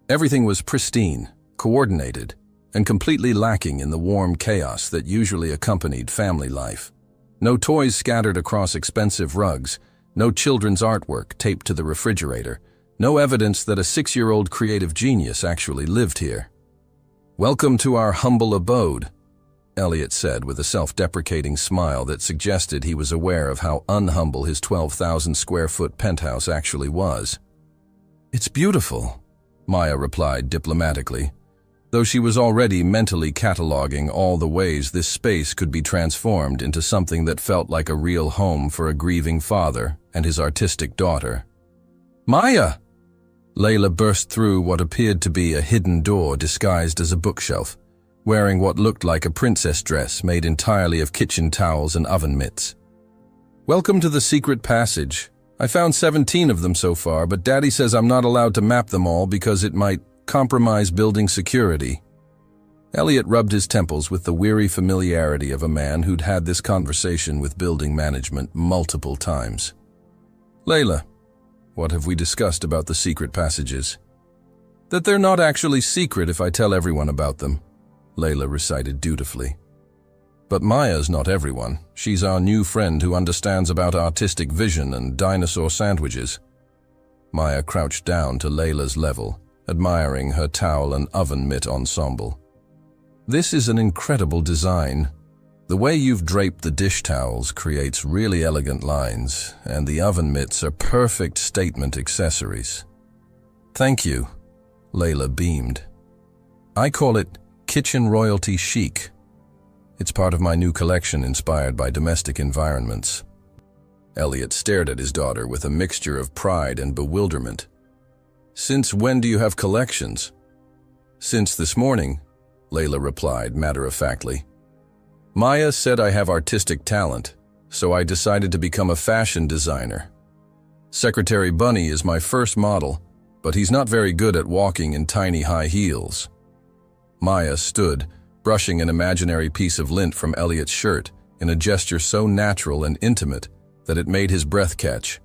Everything was pristine, coordinated, and completely lacking in the warm chaos that usually accompanied family life. No toys scattered across expensive rugs, no children's artwork taped to the refrigerator, no evidence that a 6-year-old creative genius actually lived here. "Welcome to our humble abode," Elliot said with a self-deprecating smile that suggested he was aware of how unhumble his 12,000-square-foot penthouse actually was. "It's beautiful," Maya replied diplomatically, though she was already mentally cataloging all the ways this space could be transformed into something that felt like a real home for a grieving father and his artistic daughter. "Maya!" Layla burst through what appeared to be a hidden door disguised as a bookshelf, wearing what looked like a princess dress made entirely of kitchen towels and oven mitts. "Welcome to the secret passage. I found 17 of them so far, but Daddy says I'm not allowed to map them all because it might compromise building security." Elliot rubbed his temples with the weary familiarity of a man who'd had this conversation with building management multiple times. "Layla, what have we discussed about the secret passages?" "That they're not actually secret if I tell everyone about them," Layla recited dutifully. "But Maya's not everyone. She's our new friend who understands about artistic vision and dinosaur sandwiches." Maya crouched down to Layla's level, admiring her towel and oven mitt ensemble. "This is an incredible design. The way you've draped the dish towels creates really elegant lines, and the oven mitts are perfect statement accessories." "Thank you," Layla beamed. "I call it kitchen royalty chic. It's part of my new collection inspired by domestic environments." Elliot stared at his daughter with a mixture of pride and bewilderment. "Since when do you have collections?" "Since this morning," Layla replied matter-of-factly. "Maya said I have artistic talent, so I decided to become a fashion designer. Secretary Bunny is my first model, but he's not very good at walking in tiny high heels." Maya stood, brushing an imaginary piece of lint from Elliot's shirt in a gesture so natural and intimate that it made his breath catch.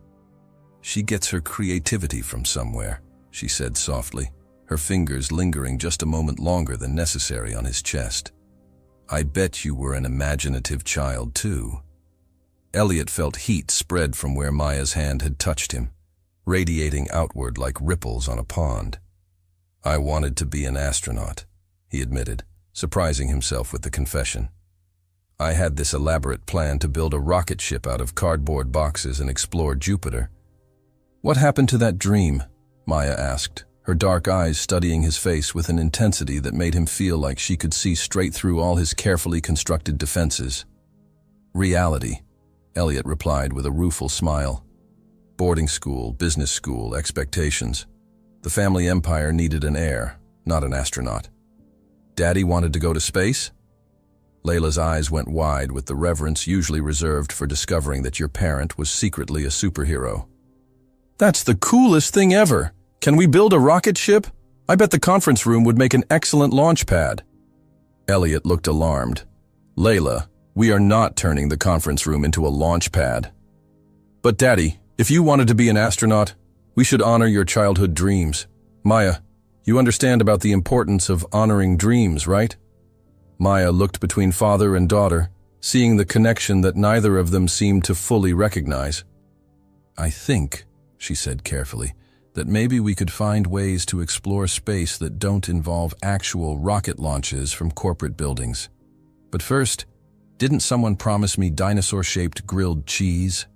"She gets her creativity from somewhere," she said softly, her fingers lingering just a moment longer than necessary on his chest. "I bet you were an imaginative child too." Elliot felt heat spread from where Maya's hand had touched him, radiating outward like ripples on a pond. "I wanted to be an astronaut," he admitted, surprising himself with the confession. "I had this elaborate plan to build a rocket ship out of cardboard boxes and explore Jupiter." "What happened to that dream?" Maya asked, her dark eyes studying his face with an intensity that made him feel like she could see straight through all his carefully constructed defenses. "Reality," Elliot replied with a rueful smile. "Boarding school, business school, expectations. The family empire needed an heir, not an astronaut." "Daddy wanted to go to space?" Layla's eyes went wide with the reverence usually reserved for discovering that your parent was secretly a superhero. "That's the coolest thing ever! Can we build a rocket ship? I bet the conference room would make an excellent launch pad." Elliot looked alarmed. "Layla, we are not turning the conference room into a launch pad." "But Daddy, if you wanted to be an astronaut, we should honor your childhood dreams. Maya, you understand about the importance of honoring dreams, right?" Maya looked between father and daughter, seeing the connection that neither of them seemed to fully recognize. "I think," she said carefully, "that maybe we could find ways to explore space that don't involve actual rocket launches from corporate buildings. But first, didn't someone promise me dinosaur-shaped grilled cheese?"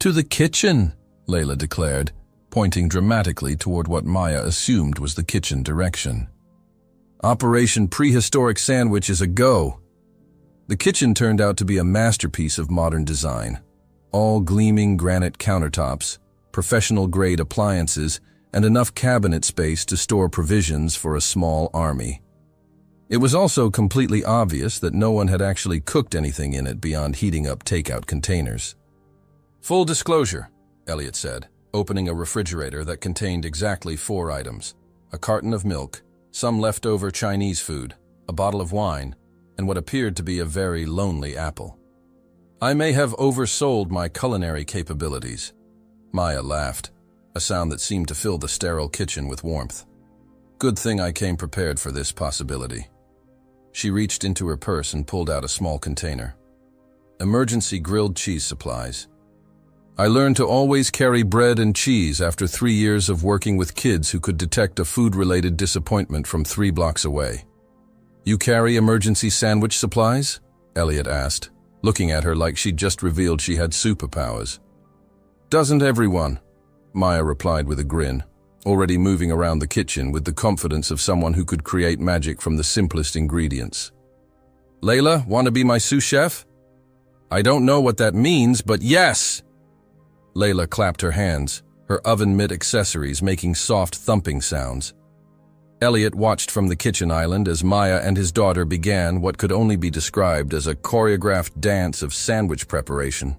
"To the kitchen," Layla declared, pointing dramatically toward what Maya assumed was the kitchen direction. "Operation Prehistoric Sandwich is a go." The kitchen turned out to be a masterpiece of modern design. All gleaming granite countertops, professional-grade appliances, and enough cabinet space to store provisions for a small army. It was also completely obvious that no one had actually cooked anything in it beyond heating up takeout containers. "Full disclosure," Elliot said, opening a refrigerator that contained exactly 4 items: a carton of milk, some leftover Chinese food, a bottle of wine, and what appeared to be a very lonely apple. "I may have oversold my culinary capabilities." Maya laughed, a sound that seemed to fill the sterile kitchen with warmth. "Good thing I came prepared for this possibility." She reached into her purse and pulled out a small container. "Emergency grilled cheese supplies. I learned to always carry bread and cheese after 3 years of working with kids who could detect a food-related disappointment from 3 blocks away." "You carry emergency sandwich supplies?" Elliot asked, looking at her like she'd just revealed she had superpowers. "Doesn't everyone?" Maya replied with a grin, already moving around the kitchen with the confidence of someone who could create magic from the simplest ingredients. "Layla, want to be my sous chef?" "I don't know what that means, but yes!" Layla clapped her hands, her oven-mitt accessories making soft thumping sounds. Elliot watched from the kitchen island as Maya and his daughter began what could only be described as a choreographed dance of sandwich preparation.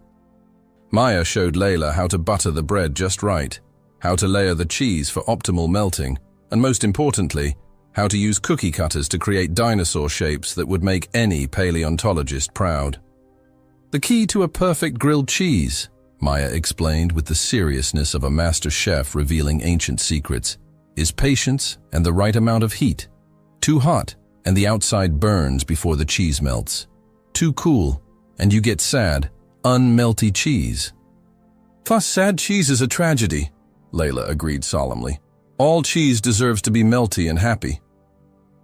Maya showed Layla how to butter the bread just right, how to layer the cheese for optimal melting, and most importantly, how to use cookie cutters to create dinosaur shapes that would make any paleontologist proud. "The key to a perfect grilled cheese," Maya explained with the seriousness of a master chef revealing ancient secrets, "is patience and the right amount of heat. Too hot, and the outside burns before the cheese melts. Too cool, and you get sad, unmelty cheese." "Fuss sad cheese is a tragedy," Layla agreed solemnly. "All cheese deserves to be melty and happy."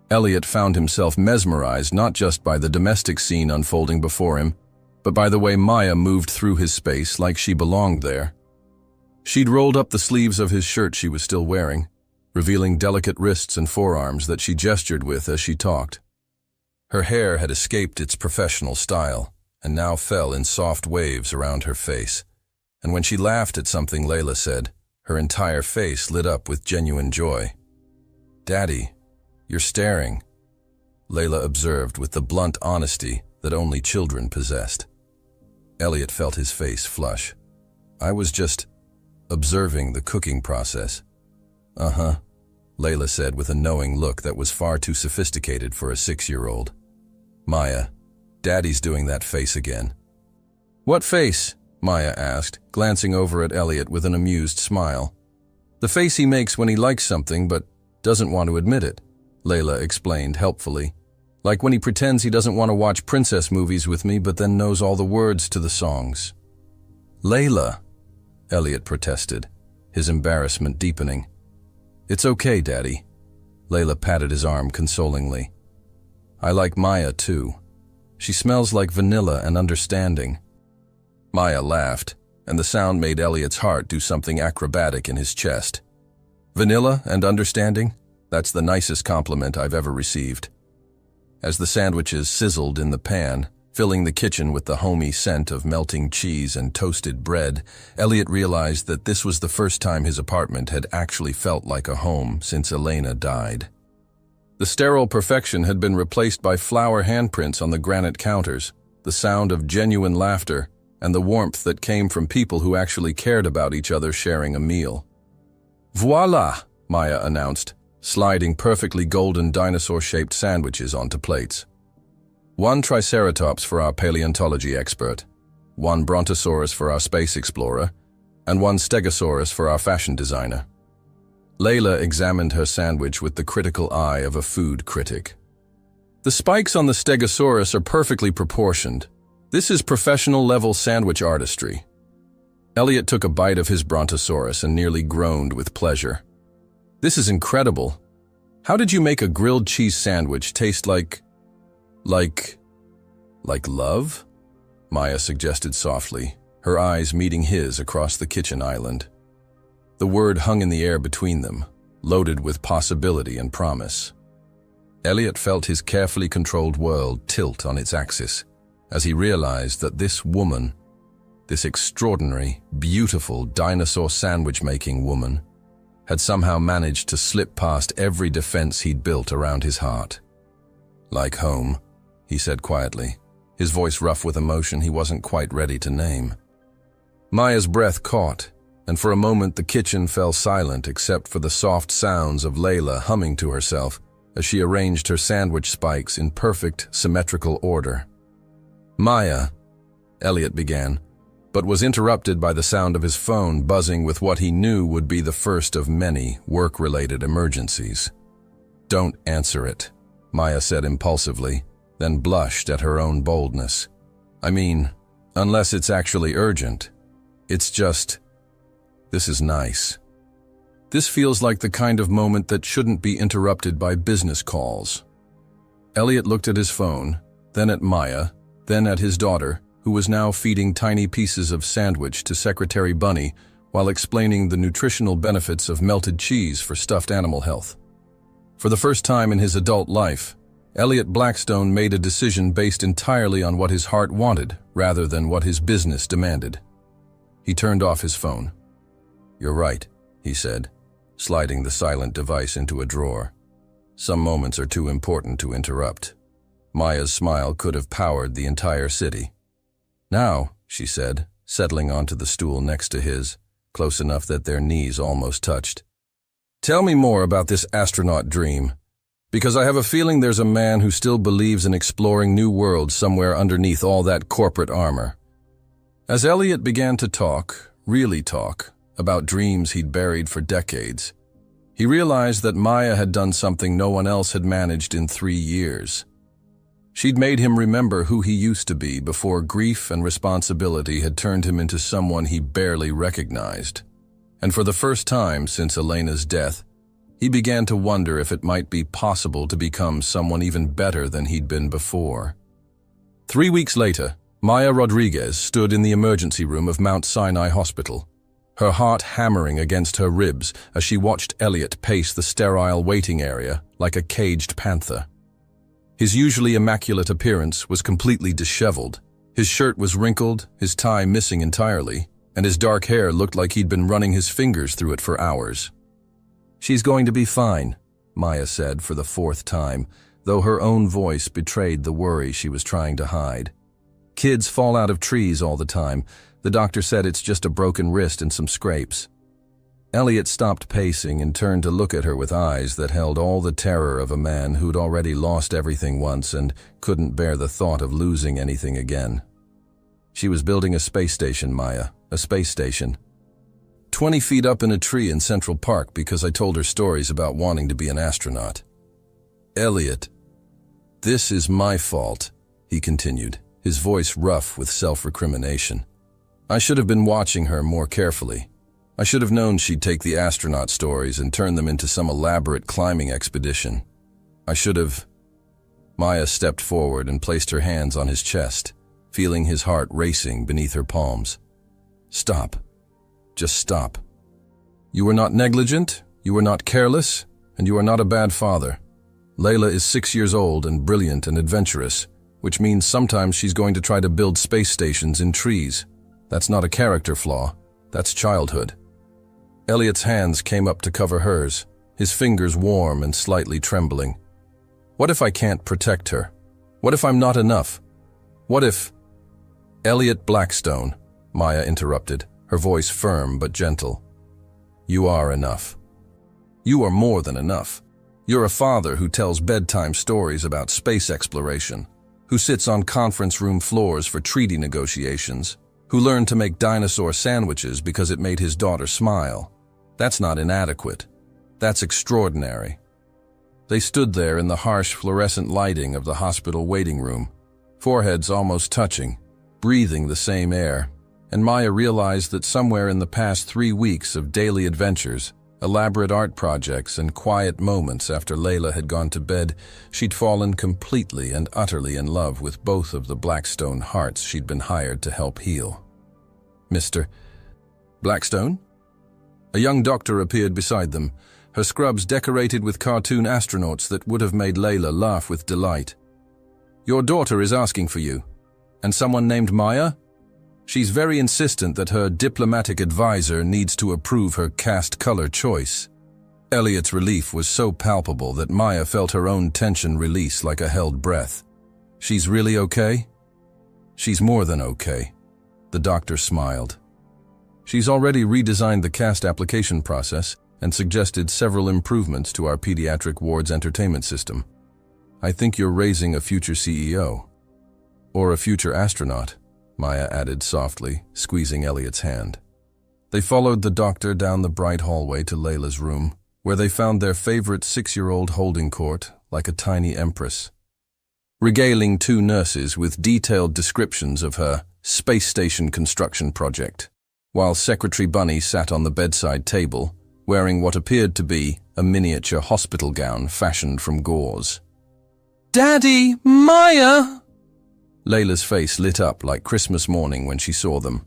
Elliot found himself mesmerized not just by the domestic scene unfolding before him, but by the way Maya moved through his space like she belonged there. She'd rolled up the sleeves of his shirt she was still wearing, revealing delicate wrists and forearms that she gestured with as she talked. Her hair had escaped its professional style and now fell in soft waves around her face, and when she laughed at something Layla said, her entire face lit up with genuine joy. "Daddy, you're staring," Layla observed with the blunt honesty that only children possessed. Elliot felt his face flush. "I was just observing the cooking process." "Uh-huh," Layla said with a knowing look that was far too sophisticated for a 6-year-old. "Maya, Daddy's doing that face again." "What face?" Maya asked, glancing over at Elliot with an amused smile. "The face he makes when he likes something but doesn't want to admit it," Layla explained helpfully. Like when he pretends he doesn't want to watch princess movies with me but then knows all the words to the songs. Layla, Elliot protested, his embarrassment deepening. It's okay, Daddy. Layla patted his arm consolingly. I like Maya too. She smells like vanilla and understanding. Maya laughed, and the sound made Elliot's heart do something acrobatic in his chest. Vanilla and understanding? That's the nicest compliment I've ever received. As the sandwiches sizzled in the pan, filling the kitchen with the homey scent of melting cheese and toasted bread, Elliot realized that this was the first time his apartment had actually felt like a home since Elena died. The sterile perfection had been replaced by flower handprints on the granite counters, the sound of genuine laughter, and the warmth that came from people who actually cared about each other sharing a meal. Voila, Maya announced, sliding perfectly golden dinosaur-shaped sandwiches onto plates. One triceratops for our paleontology expert, one brontosaurus for our space explorer, and one stegosaurus for our fashion designer. Layla examined her sandwich with the critical eye of a food critic. The spikes on the stegosaurus are perfectly proportioned. This is professional-level sandwich artistry. Elliot took a bite of his brontosaurus and nearly groaned with pleasure. This is incredible. How did you make a grilled cheese sandwich taste like love? Maya suggested softly, her eyes meeting his across the kitchen island. The word hung in the air between them, loaded with possibility and promise. Elliot felt his carefully controlled world tilt on its axis as he realized that this woman, this extraordinary, beautiful dinosaur sandwich-making woman, had somehow managed to slip past every defense he'd built around his heart. Like home, he said quietly, his voice rough with emotion he wasn't quite ready to name. Maya's breath caught, and for a moment the kitchen fell silent except for the soft sounds of Layla humming to herself as she arranged her sandwich spikes in perfect, symmetrical order. Maya, Elliot began, but was interrupted by the sound of his phone buzzing with what he knew would be the first of many work-related emergencies. Don't answer it, Maya said impulsively, then blushed at her own boldness. I mean, unless it's actually urgent. It's just, this is nice. This feels like the kind of moment that shouldn't be interrupted by business calls. Elliot looked at his phone, then at Maya, then at his daughter, who was now feeding tiny pieces of sandwich to Secretary Bunny while explaining the nutritional benefits of melted cheese for stuffed animal health. For the first time in his adult life, Elliot Blackstone made a decision based entirely on what his heart wanted rather than what his business demanded. He turned off his phone. You're right, he said, sliding the silent device into a drawer. Some moments are too important to interrupt. Maya's smile could have powered the entire city. Now, she said, settling onto the stool next to his, close enough that their knees almost touched. Tell me more about this astronaut dream, because I have a feeling there's a man who still believes in exploring new worlds somewhere underneath all that corporate armor. As Elliot began to talk, really talk, about dreams he'd buried for decades, he realized that Maya had done something no one else had managed in 3 years. She'd made him remember who he used to be before grief and responsibility had turned him into someone he barely recognized. And for the first time since Elena's death, he began to wonder if it might be possible to become someone even better than he'd been before. 3 weeks later, Maya Rodriguez stood in the emergency room of Mount Sinai Hospital, her heart hammering against her ribs as she watched Elliot pace the sterile waiting area like a caged panther. His usually immaculate appearance was completely disheveled. His shirt was wrinkled, his tie missing entirely, and his dark hair looked like he'd been running his fingers through it for hours. She's going to be fine, Maya said for the 4th time, though her own voice betrayed the worry she was trying to hide. Kids fall out of trees all the time. The doctor said it's just a broken wrist and some scrapes. Elliot stopped pacing and turned to look at her with eyes that held all the terror of a man who'd already lost everything once and couldn't bear the thought of losing anything again. She was building a space station, Maya, a space station. 20 feet up in a tree in Central Park because I told her stories about wanting to be an astronaut. Elliot. "This is my fault," he continued, his voice rough with self-recrimination. "I should have been watching her more carefully. I should have known she'd take the astronaut stories and turn them into some elaborate climbing expedition. I should have—" Maya stepped forward and placed her hands on his chest, feeling his heart racing beneath her palms. "Stop. Just stop. You were not negligent, you were not careless, and you are not a bad father. Layla is 6 years old and brilliant and adventurous, which means sometimes she's going to try to build space stations in trees. That's not a character flaw, that's childhood." Elliot's hands came up to cover hers, his fingers warm and slightly trembling. "What if I can't protect her? What if I'm not enough? What if—" "Elliot Blackstone," Maya interrupted, her voice firm but gentle. "You are enough. You are more than enough. You're a father who tells bedtime stories about space exploration, who sits on conference room floors for treaty negotiations, who learned to make dinosaur sandwiches because it made his daughter smile. That's not inadequate. That's extraordinary." They stood there in the harsh fluorescent lighting of the hospital waiting room, foreheads almost touching, breathing the same air, and Maya realized that somewhere in the past 3 weeks of daily adventures, elaborate art projects, and quiet moments after Layla had gone to bed, she'd fallen completely and utterly in love with both of the Blackstone hearts she'd been hired to help heal. "Mr. Blackstone?" A young doctor appeared beside them, her scrubs decorated with cartoon astronauts that would have made Layla laugh with delight. "Your daughter is asking for you. And someone named Maya? She's very insistent that her diplomatic advisor needs to approve her cast color choice." Elliot's relief was so palpable that Maya felt her own tension release like a held breath. "She's really okay?" "She's more than okay," the doctor smiled. "She's already redesigned the cast application process and suggested several improvements to our pediatric ward's entertainment system. I think you're raising a future CEO. Or a future astronaut," Maya added softly, squeezing Elliot's hand. They followed the doctor down the bright hallway to Layla's room, where they found their favorite 6-year-old holding court like a tiny empress. Regaling 2 nurses with detailed descriptions of her space station construction project, while Secretary Bunny sat on the bedside table, wearing what appeared to be a miniature hospital gown fashioned from gauze. "Daddy! Maya!" Layla's face lit up like Christmas morning when she saw them.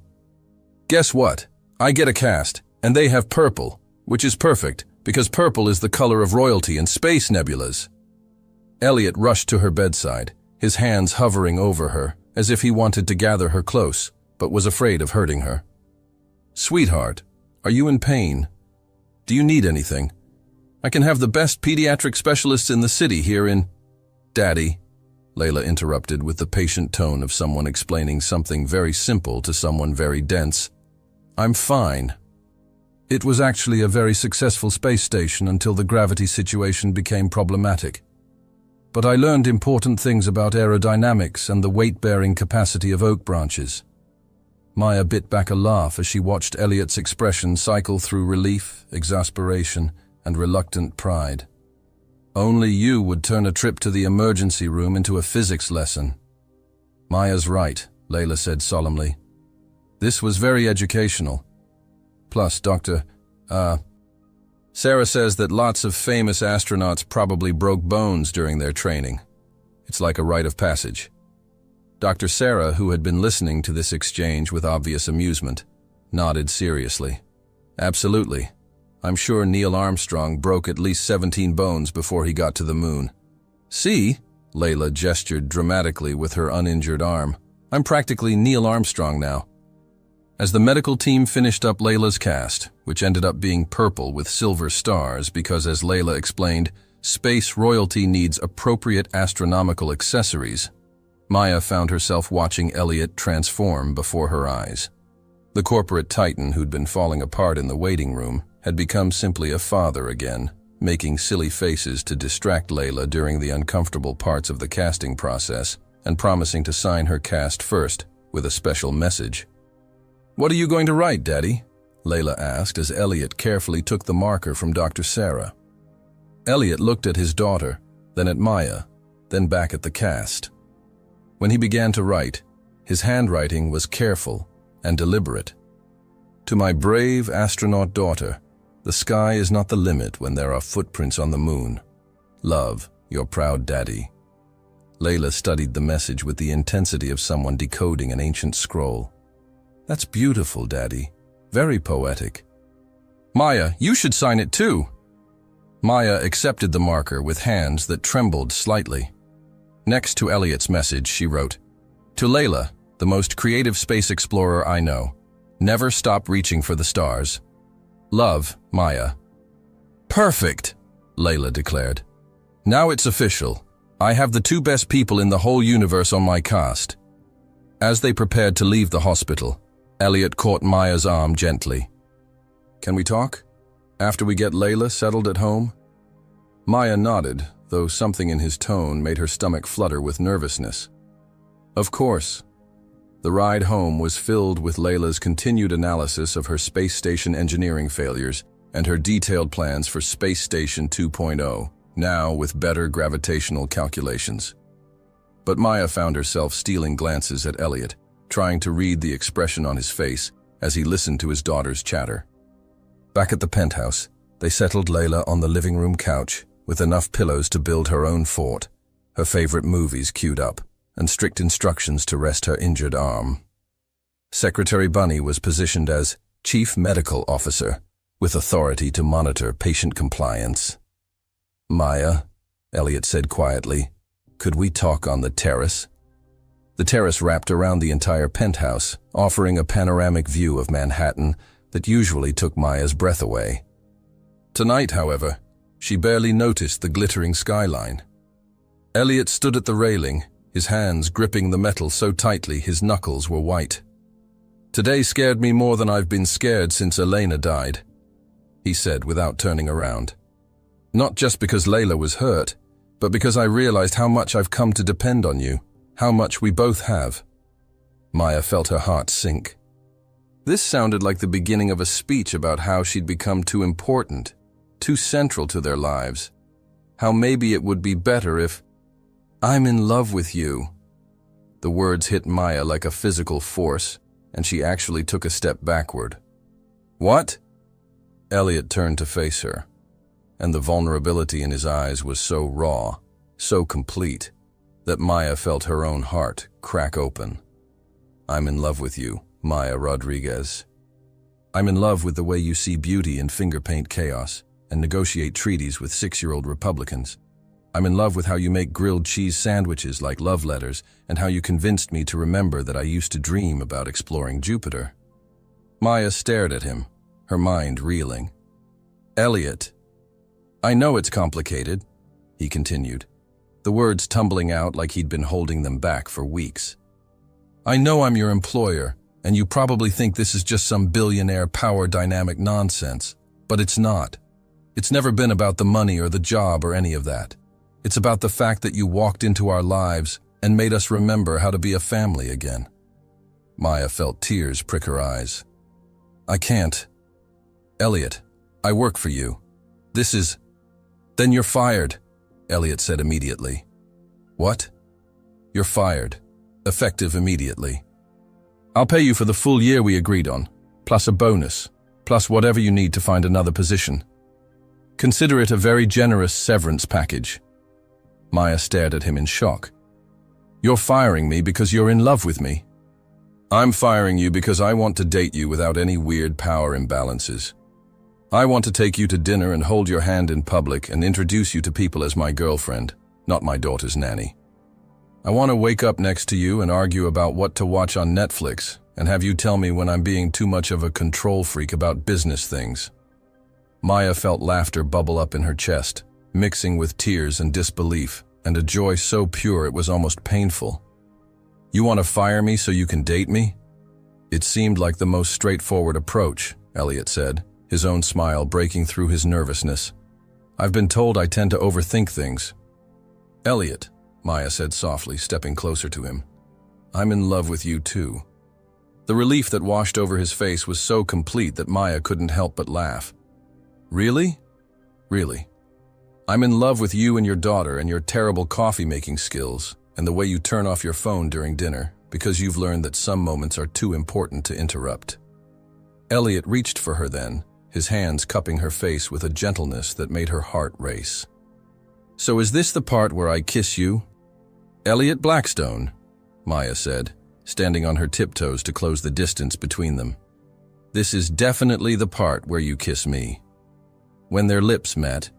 "Guess what? I get a cast, and they have purple, which is perfect, because purple is the color of royalty in space nebulas." Elliot rushed to her bedside, his hands hovering over her, as if he wanted to gather her close, but was afraid of hurting her. "Sweetheart, are you in pain? Do you need anything? I can have the best pediatric specialists in the city here in—" "Daddy," Layla interrupted with the patient tone of someone explaining something very simple to someone very dense. "I'm fine. It was actually a very successful space station until the gravity situation became problematic. But I learned important things about aerodynamics and the weight-bearing capacity of oak branches." Maya bit back a laugh as she watched Elliot's expression cycle through relief, exasperation, and reluctant pride. "Only you would turn a trip to the emergency room into a physics lesson." "Maya's right," Layla said solemnly. "This was very educational. Plus, Sarah says that lots of famous astronauts probably broke bones during their training. It's like a rite of passage." Dr. Sarah, who had been listening to this exchange with obvious amusement, nodded seriously. "Absolutely. I'm sure Neil Armstrong broke at least 17 bones before he got to the moon." "See?" Layla gestured dramatically with her uninjured arm. "I'm practically Neil Armstrong now." As the medical team finished up Layla's cast, which ended up being purple with silver stars because, as Layla explained, space royalty needs appropriate astronomical accessories, Maya found herself watching Elliot transform before her eyes. The corporate titan who'd been falling apart in the waiting room had become simply a father again, making silly faces to distract Layla during the uncomfortable parts of the casting process and promising to sign her cast first with a special message. "What are you going to write, Daddy?" Layla asked as Elliot carefully took the marker from Dr. Sarah. Elliot looked at his daughter, then at Maya, then back at the cast. When he began to write, his handwriting was careful and deliberate. To my brave astronaut daughter, the sky is not the limit when there are footprints on the moon. Love, your proud daddy. Layla studied the message with the intensity of someone decoding an ancient scroll. That's beautiful, Daddy. Very poetic. Maya, you should sign it too. Maya accepted the marker with hands that trembled slightly. Next to Elliot's message, she wrote, "To Layla, the most creative space explorer I know. Never stop reaching for the stars. Love, Maya." Perfect, Layla declared. Now it's official. I have the two best people in the whole universe on my cast. As they prepared to leave the hospital, Elliot caught Maya's arm gently. Can we talk? After we get Layla settled at home? Maya nodded, though something in his tone made her stomach flutter with nervousness. Of course. The ride home was filled with Layla's continued analysis of her space station engineering failures and her detailed plans for Space Station 2.0, now with better gravitational calculations. But Maya found herself stealing glances at Elliot, trying to read the expression on his face as he listened to his daughter's chatter. Back at the penthouse, they settled Layla on the living room couch with enough pillows to build her own fort, her favorite movies queued up, and strict instructions to rest her injured arm. Secretary Bunny was positioned as Chief Medical Officer, with authority to monitor patient compliance. Maya, Elliot said quietly, could we talk on the terrace? The terrace wrapped around the entire penthouse, offering a panoramic view of Manhattan that usually took Maya's breath away. Tonight, however, she barely noticed the glittering skyline. Elliot stood at the railing, his hands gripping the metal so tightly his knuckles were white. Today scared me more than I've been scared since Elena died, he said without turning around. Not just because Layla was hurt, but because I realized how much I've come to depend on you, how much we both have. Maya felt her heart sink. This sounded like the beginning of a speech about how she'd become too important, too central to their lives. How maybe it would be better if... I'm in love with you. The words hit Maya like a physical force, and she actually took a step backward. What? Elliot turned to face her, and the vulnerability in his eyes was so raw, so complete, that Maya felt her own heart crack open. I'm in love with you, Maya Rodriguez. I'm in love with the way you see beauty in finger paint chaos and negotiate treaties with 6-year-old Republicans. I'm in love with how you make grilled cheese sandwiches like love letters and how you convinced me to remember that I used to dream about exploring Jupiter. Maya stared at him, her mind reeling. Elliot. I know it's complicated, he continued, the words tumbling out like he'd been holding them back for weeks. I know I'm your employer, and you probably think this is just some billionaire power dynamic nonsense, but it's not. It's never been about the money or the job or any of that. It's about the fact that you walked into our lives and made us remember how to be a family again. Maya felt tears prick her eyes. I can't. Elliot, I work for you. This is... Then you're fired, Elliot said immediately. What? You're fired. Effective immediately. I'll pay you for the full year we agreed on, plus a bonus, plus whatever you need to find another position. Consider it a very generous severance package. Maya stared at him in shock. You're firing me because you're in love with me. I'm firing you because I want to date you without any weird power imbalances. I want to take you to dinner and hold your hand in public and introduce you to people as my girlfriend, not my daughter's nanny. I want to wake up next to you and argue about what to watch on Netflix and have you tell me when I'm being too much of a control freak about business things. Maya felt laughter bubble up in her chest, mixing with tears and disbelief, and a joy so pure it was almost painful. You want to fire me so you can date me? It seemed like the most straightforward approach, Elliot said, his own smile breaking through his nervousness. I've been told I tend to overthink things. Elliot, Maya said softly, stepping closer to him. I'm in love with you too. The relief that washed over his face was so complete that Maya couldn't help but laugh. Really? Really? I'm in love with you and your daughter and your terrible coffee-making skills and the way you turn off your phone during dinner because you've learned that some moments are too important to interrupt." Elliot reached for her then, his hands cupping her face with a gentleness that made her heart race. "So is this the part where I kiss you?" "Elliot Blackstone," Maya said, standing on her tiptoes to close the distance between them. "This is definitely the part where you kiss me." When their lips met,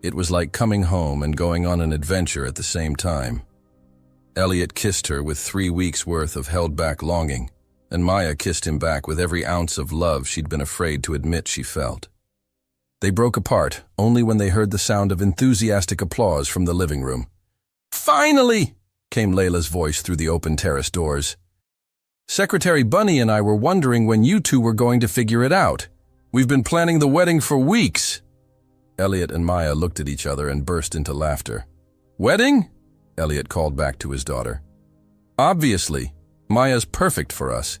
it was like coming home and going on an adventure at the same time. Elliot kissed her with 3 weeks' worth of held-back longing, and Maya kissed him back with every ounce of love she'd been afraid to admit she felt. They broke apart only when they heard the sound of enthusiastic applause from the living room. "Finally!" came Layla's voice through the open terrace doors. "Secretary Bunny and I were wondering when you two were going to figure it out. We've been planning the wedding for weeks." Elliot and Maya looked at each other and burst into laughter. "Wedding?" Elliot called back to his daughter. "Obviously, Maya's perfect for us.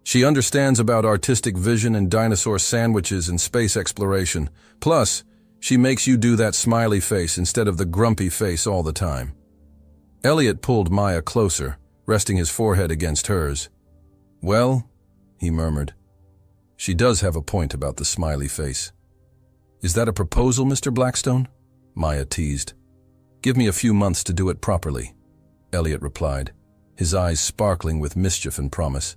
She understands about artistic vision and dinosaur sandwiches and space exploration. Plus, she makes you do that smiley face instead of the grumpy face all the time." Elliot pulled Maya closer, resting his forehead against hers. "Well," he murmured, "she does have a point about the smiley face." "Is that a proposal, Mr. Blackstone?" Maya teased. "Give me a few months to do it properly," Elliot replied, his eyes sparkling with mischief and promise.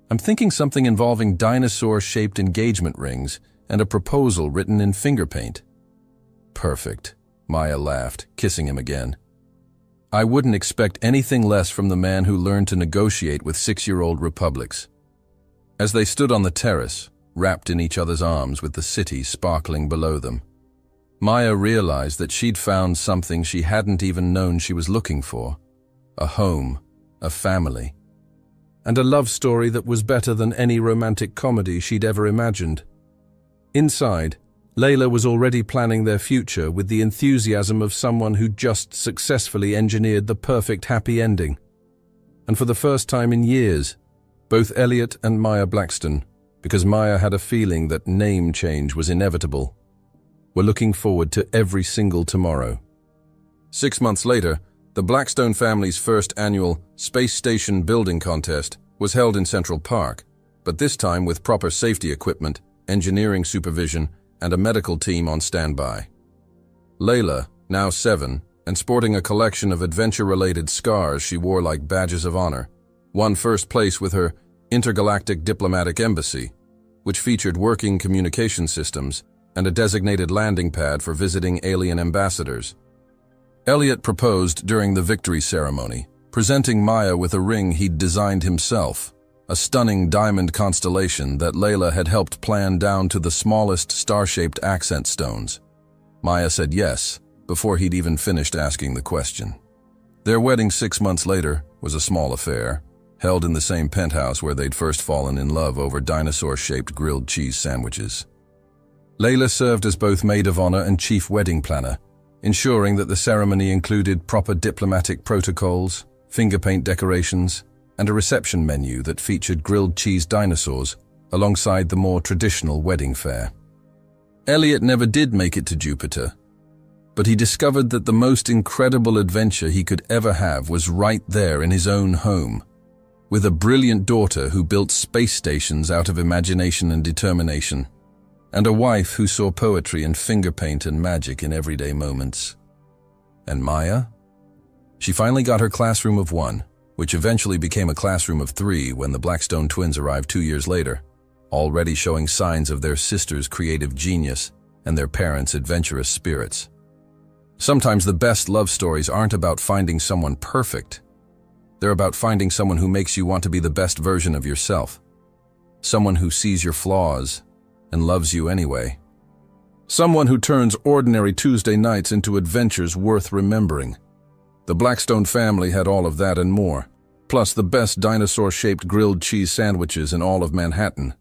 "I'm thinking something involving dinosaur-shaped engagement rings and a proposal written in finger paint." "Perfect," Maya laughed, kissing him again. "I wouldn't expect anything less from the man who learned to negotiate with 6-year-old republics." As they stood on the terrace, wrapped in each other's arms with the city sparkling below them, Maya realized that she'd found something she hadn't even known she was looking for: a home, a family, and a love story that was better than any romantic comedy she'd ever imagined. Inside, Layla was already planning their future with the enthusiasm of someone who just successfully engineered the perfect happy ending. And for the first time in years, both Elliot and Maya Blackstone, because Maya had a feeling that name change was inevitable, were looking forward to every single tomorrow. 6 months later, the Blackstone family's first annual Space Station Building Contest was held in Central Park, but this time with proper safety equipment, engineering supervision, and a medical team on standby. Layla, now 7, and sporting a collection of adventure-related scars she wore like badges of honor, won first place with her Intergalactic Diplomatic Embassy, which featured working communication systems and a designated landing pad for visiting alien ambassadors. Elliot proposed during the victory ceremony, presenting Maya with a ring he'd designed himself, a stunning diamond constellation that Layla had helped plan down to the smallest star-shaped accent stones. Maya said yes, before he'd even finished asking the question. Their wedding 6 months later was a small affair, held in the same penthouse where they'd first fallen in love over dinosaur-shaped grilled cheese sandwiches. Layla served as both maid of honor and chief wedding planner, ensuring that the ceremony included proper diplomatic protocols, finger paint decorations, and a reception menu that featured grilled cheese dinosaurs alongside the more traditional wedding fare. Elliot never did make it to Jupiter, but he discovered that the most incredible adventure he could ever have was right there in his own home, with a brilliant daughter who built space stations out of imagination and determination, and a wife who saw poetry and finger paint and magic in everyday moments. And Maya? She finally got her classroom of 1, which eventually became a classroom of 3 when the Blackstone twins arrived 2 years later, already showing signs of their sister's creative genius and their parents' adventurous spirits. Sometimes the best love stories aren't about finding someone perfect. They're about finding someone who makes you want to be the best version of yourself. Someone who sees your flaws and loves you anyway. Someone who turns ordinary Tuesday nights into adventures worth remembering. The Blackstone family had all of that and more, plus the best dinosaur-shaped grilled cheese sandwiches in all of Manhattan.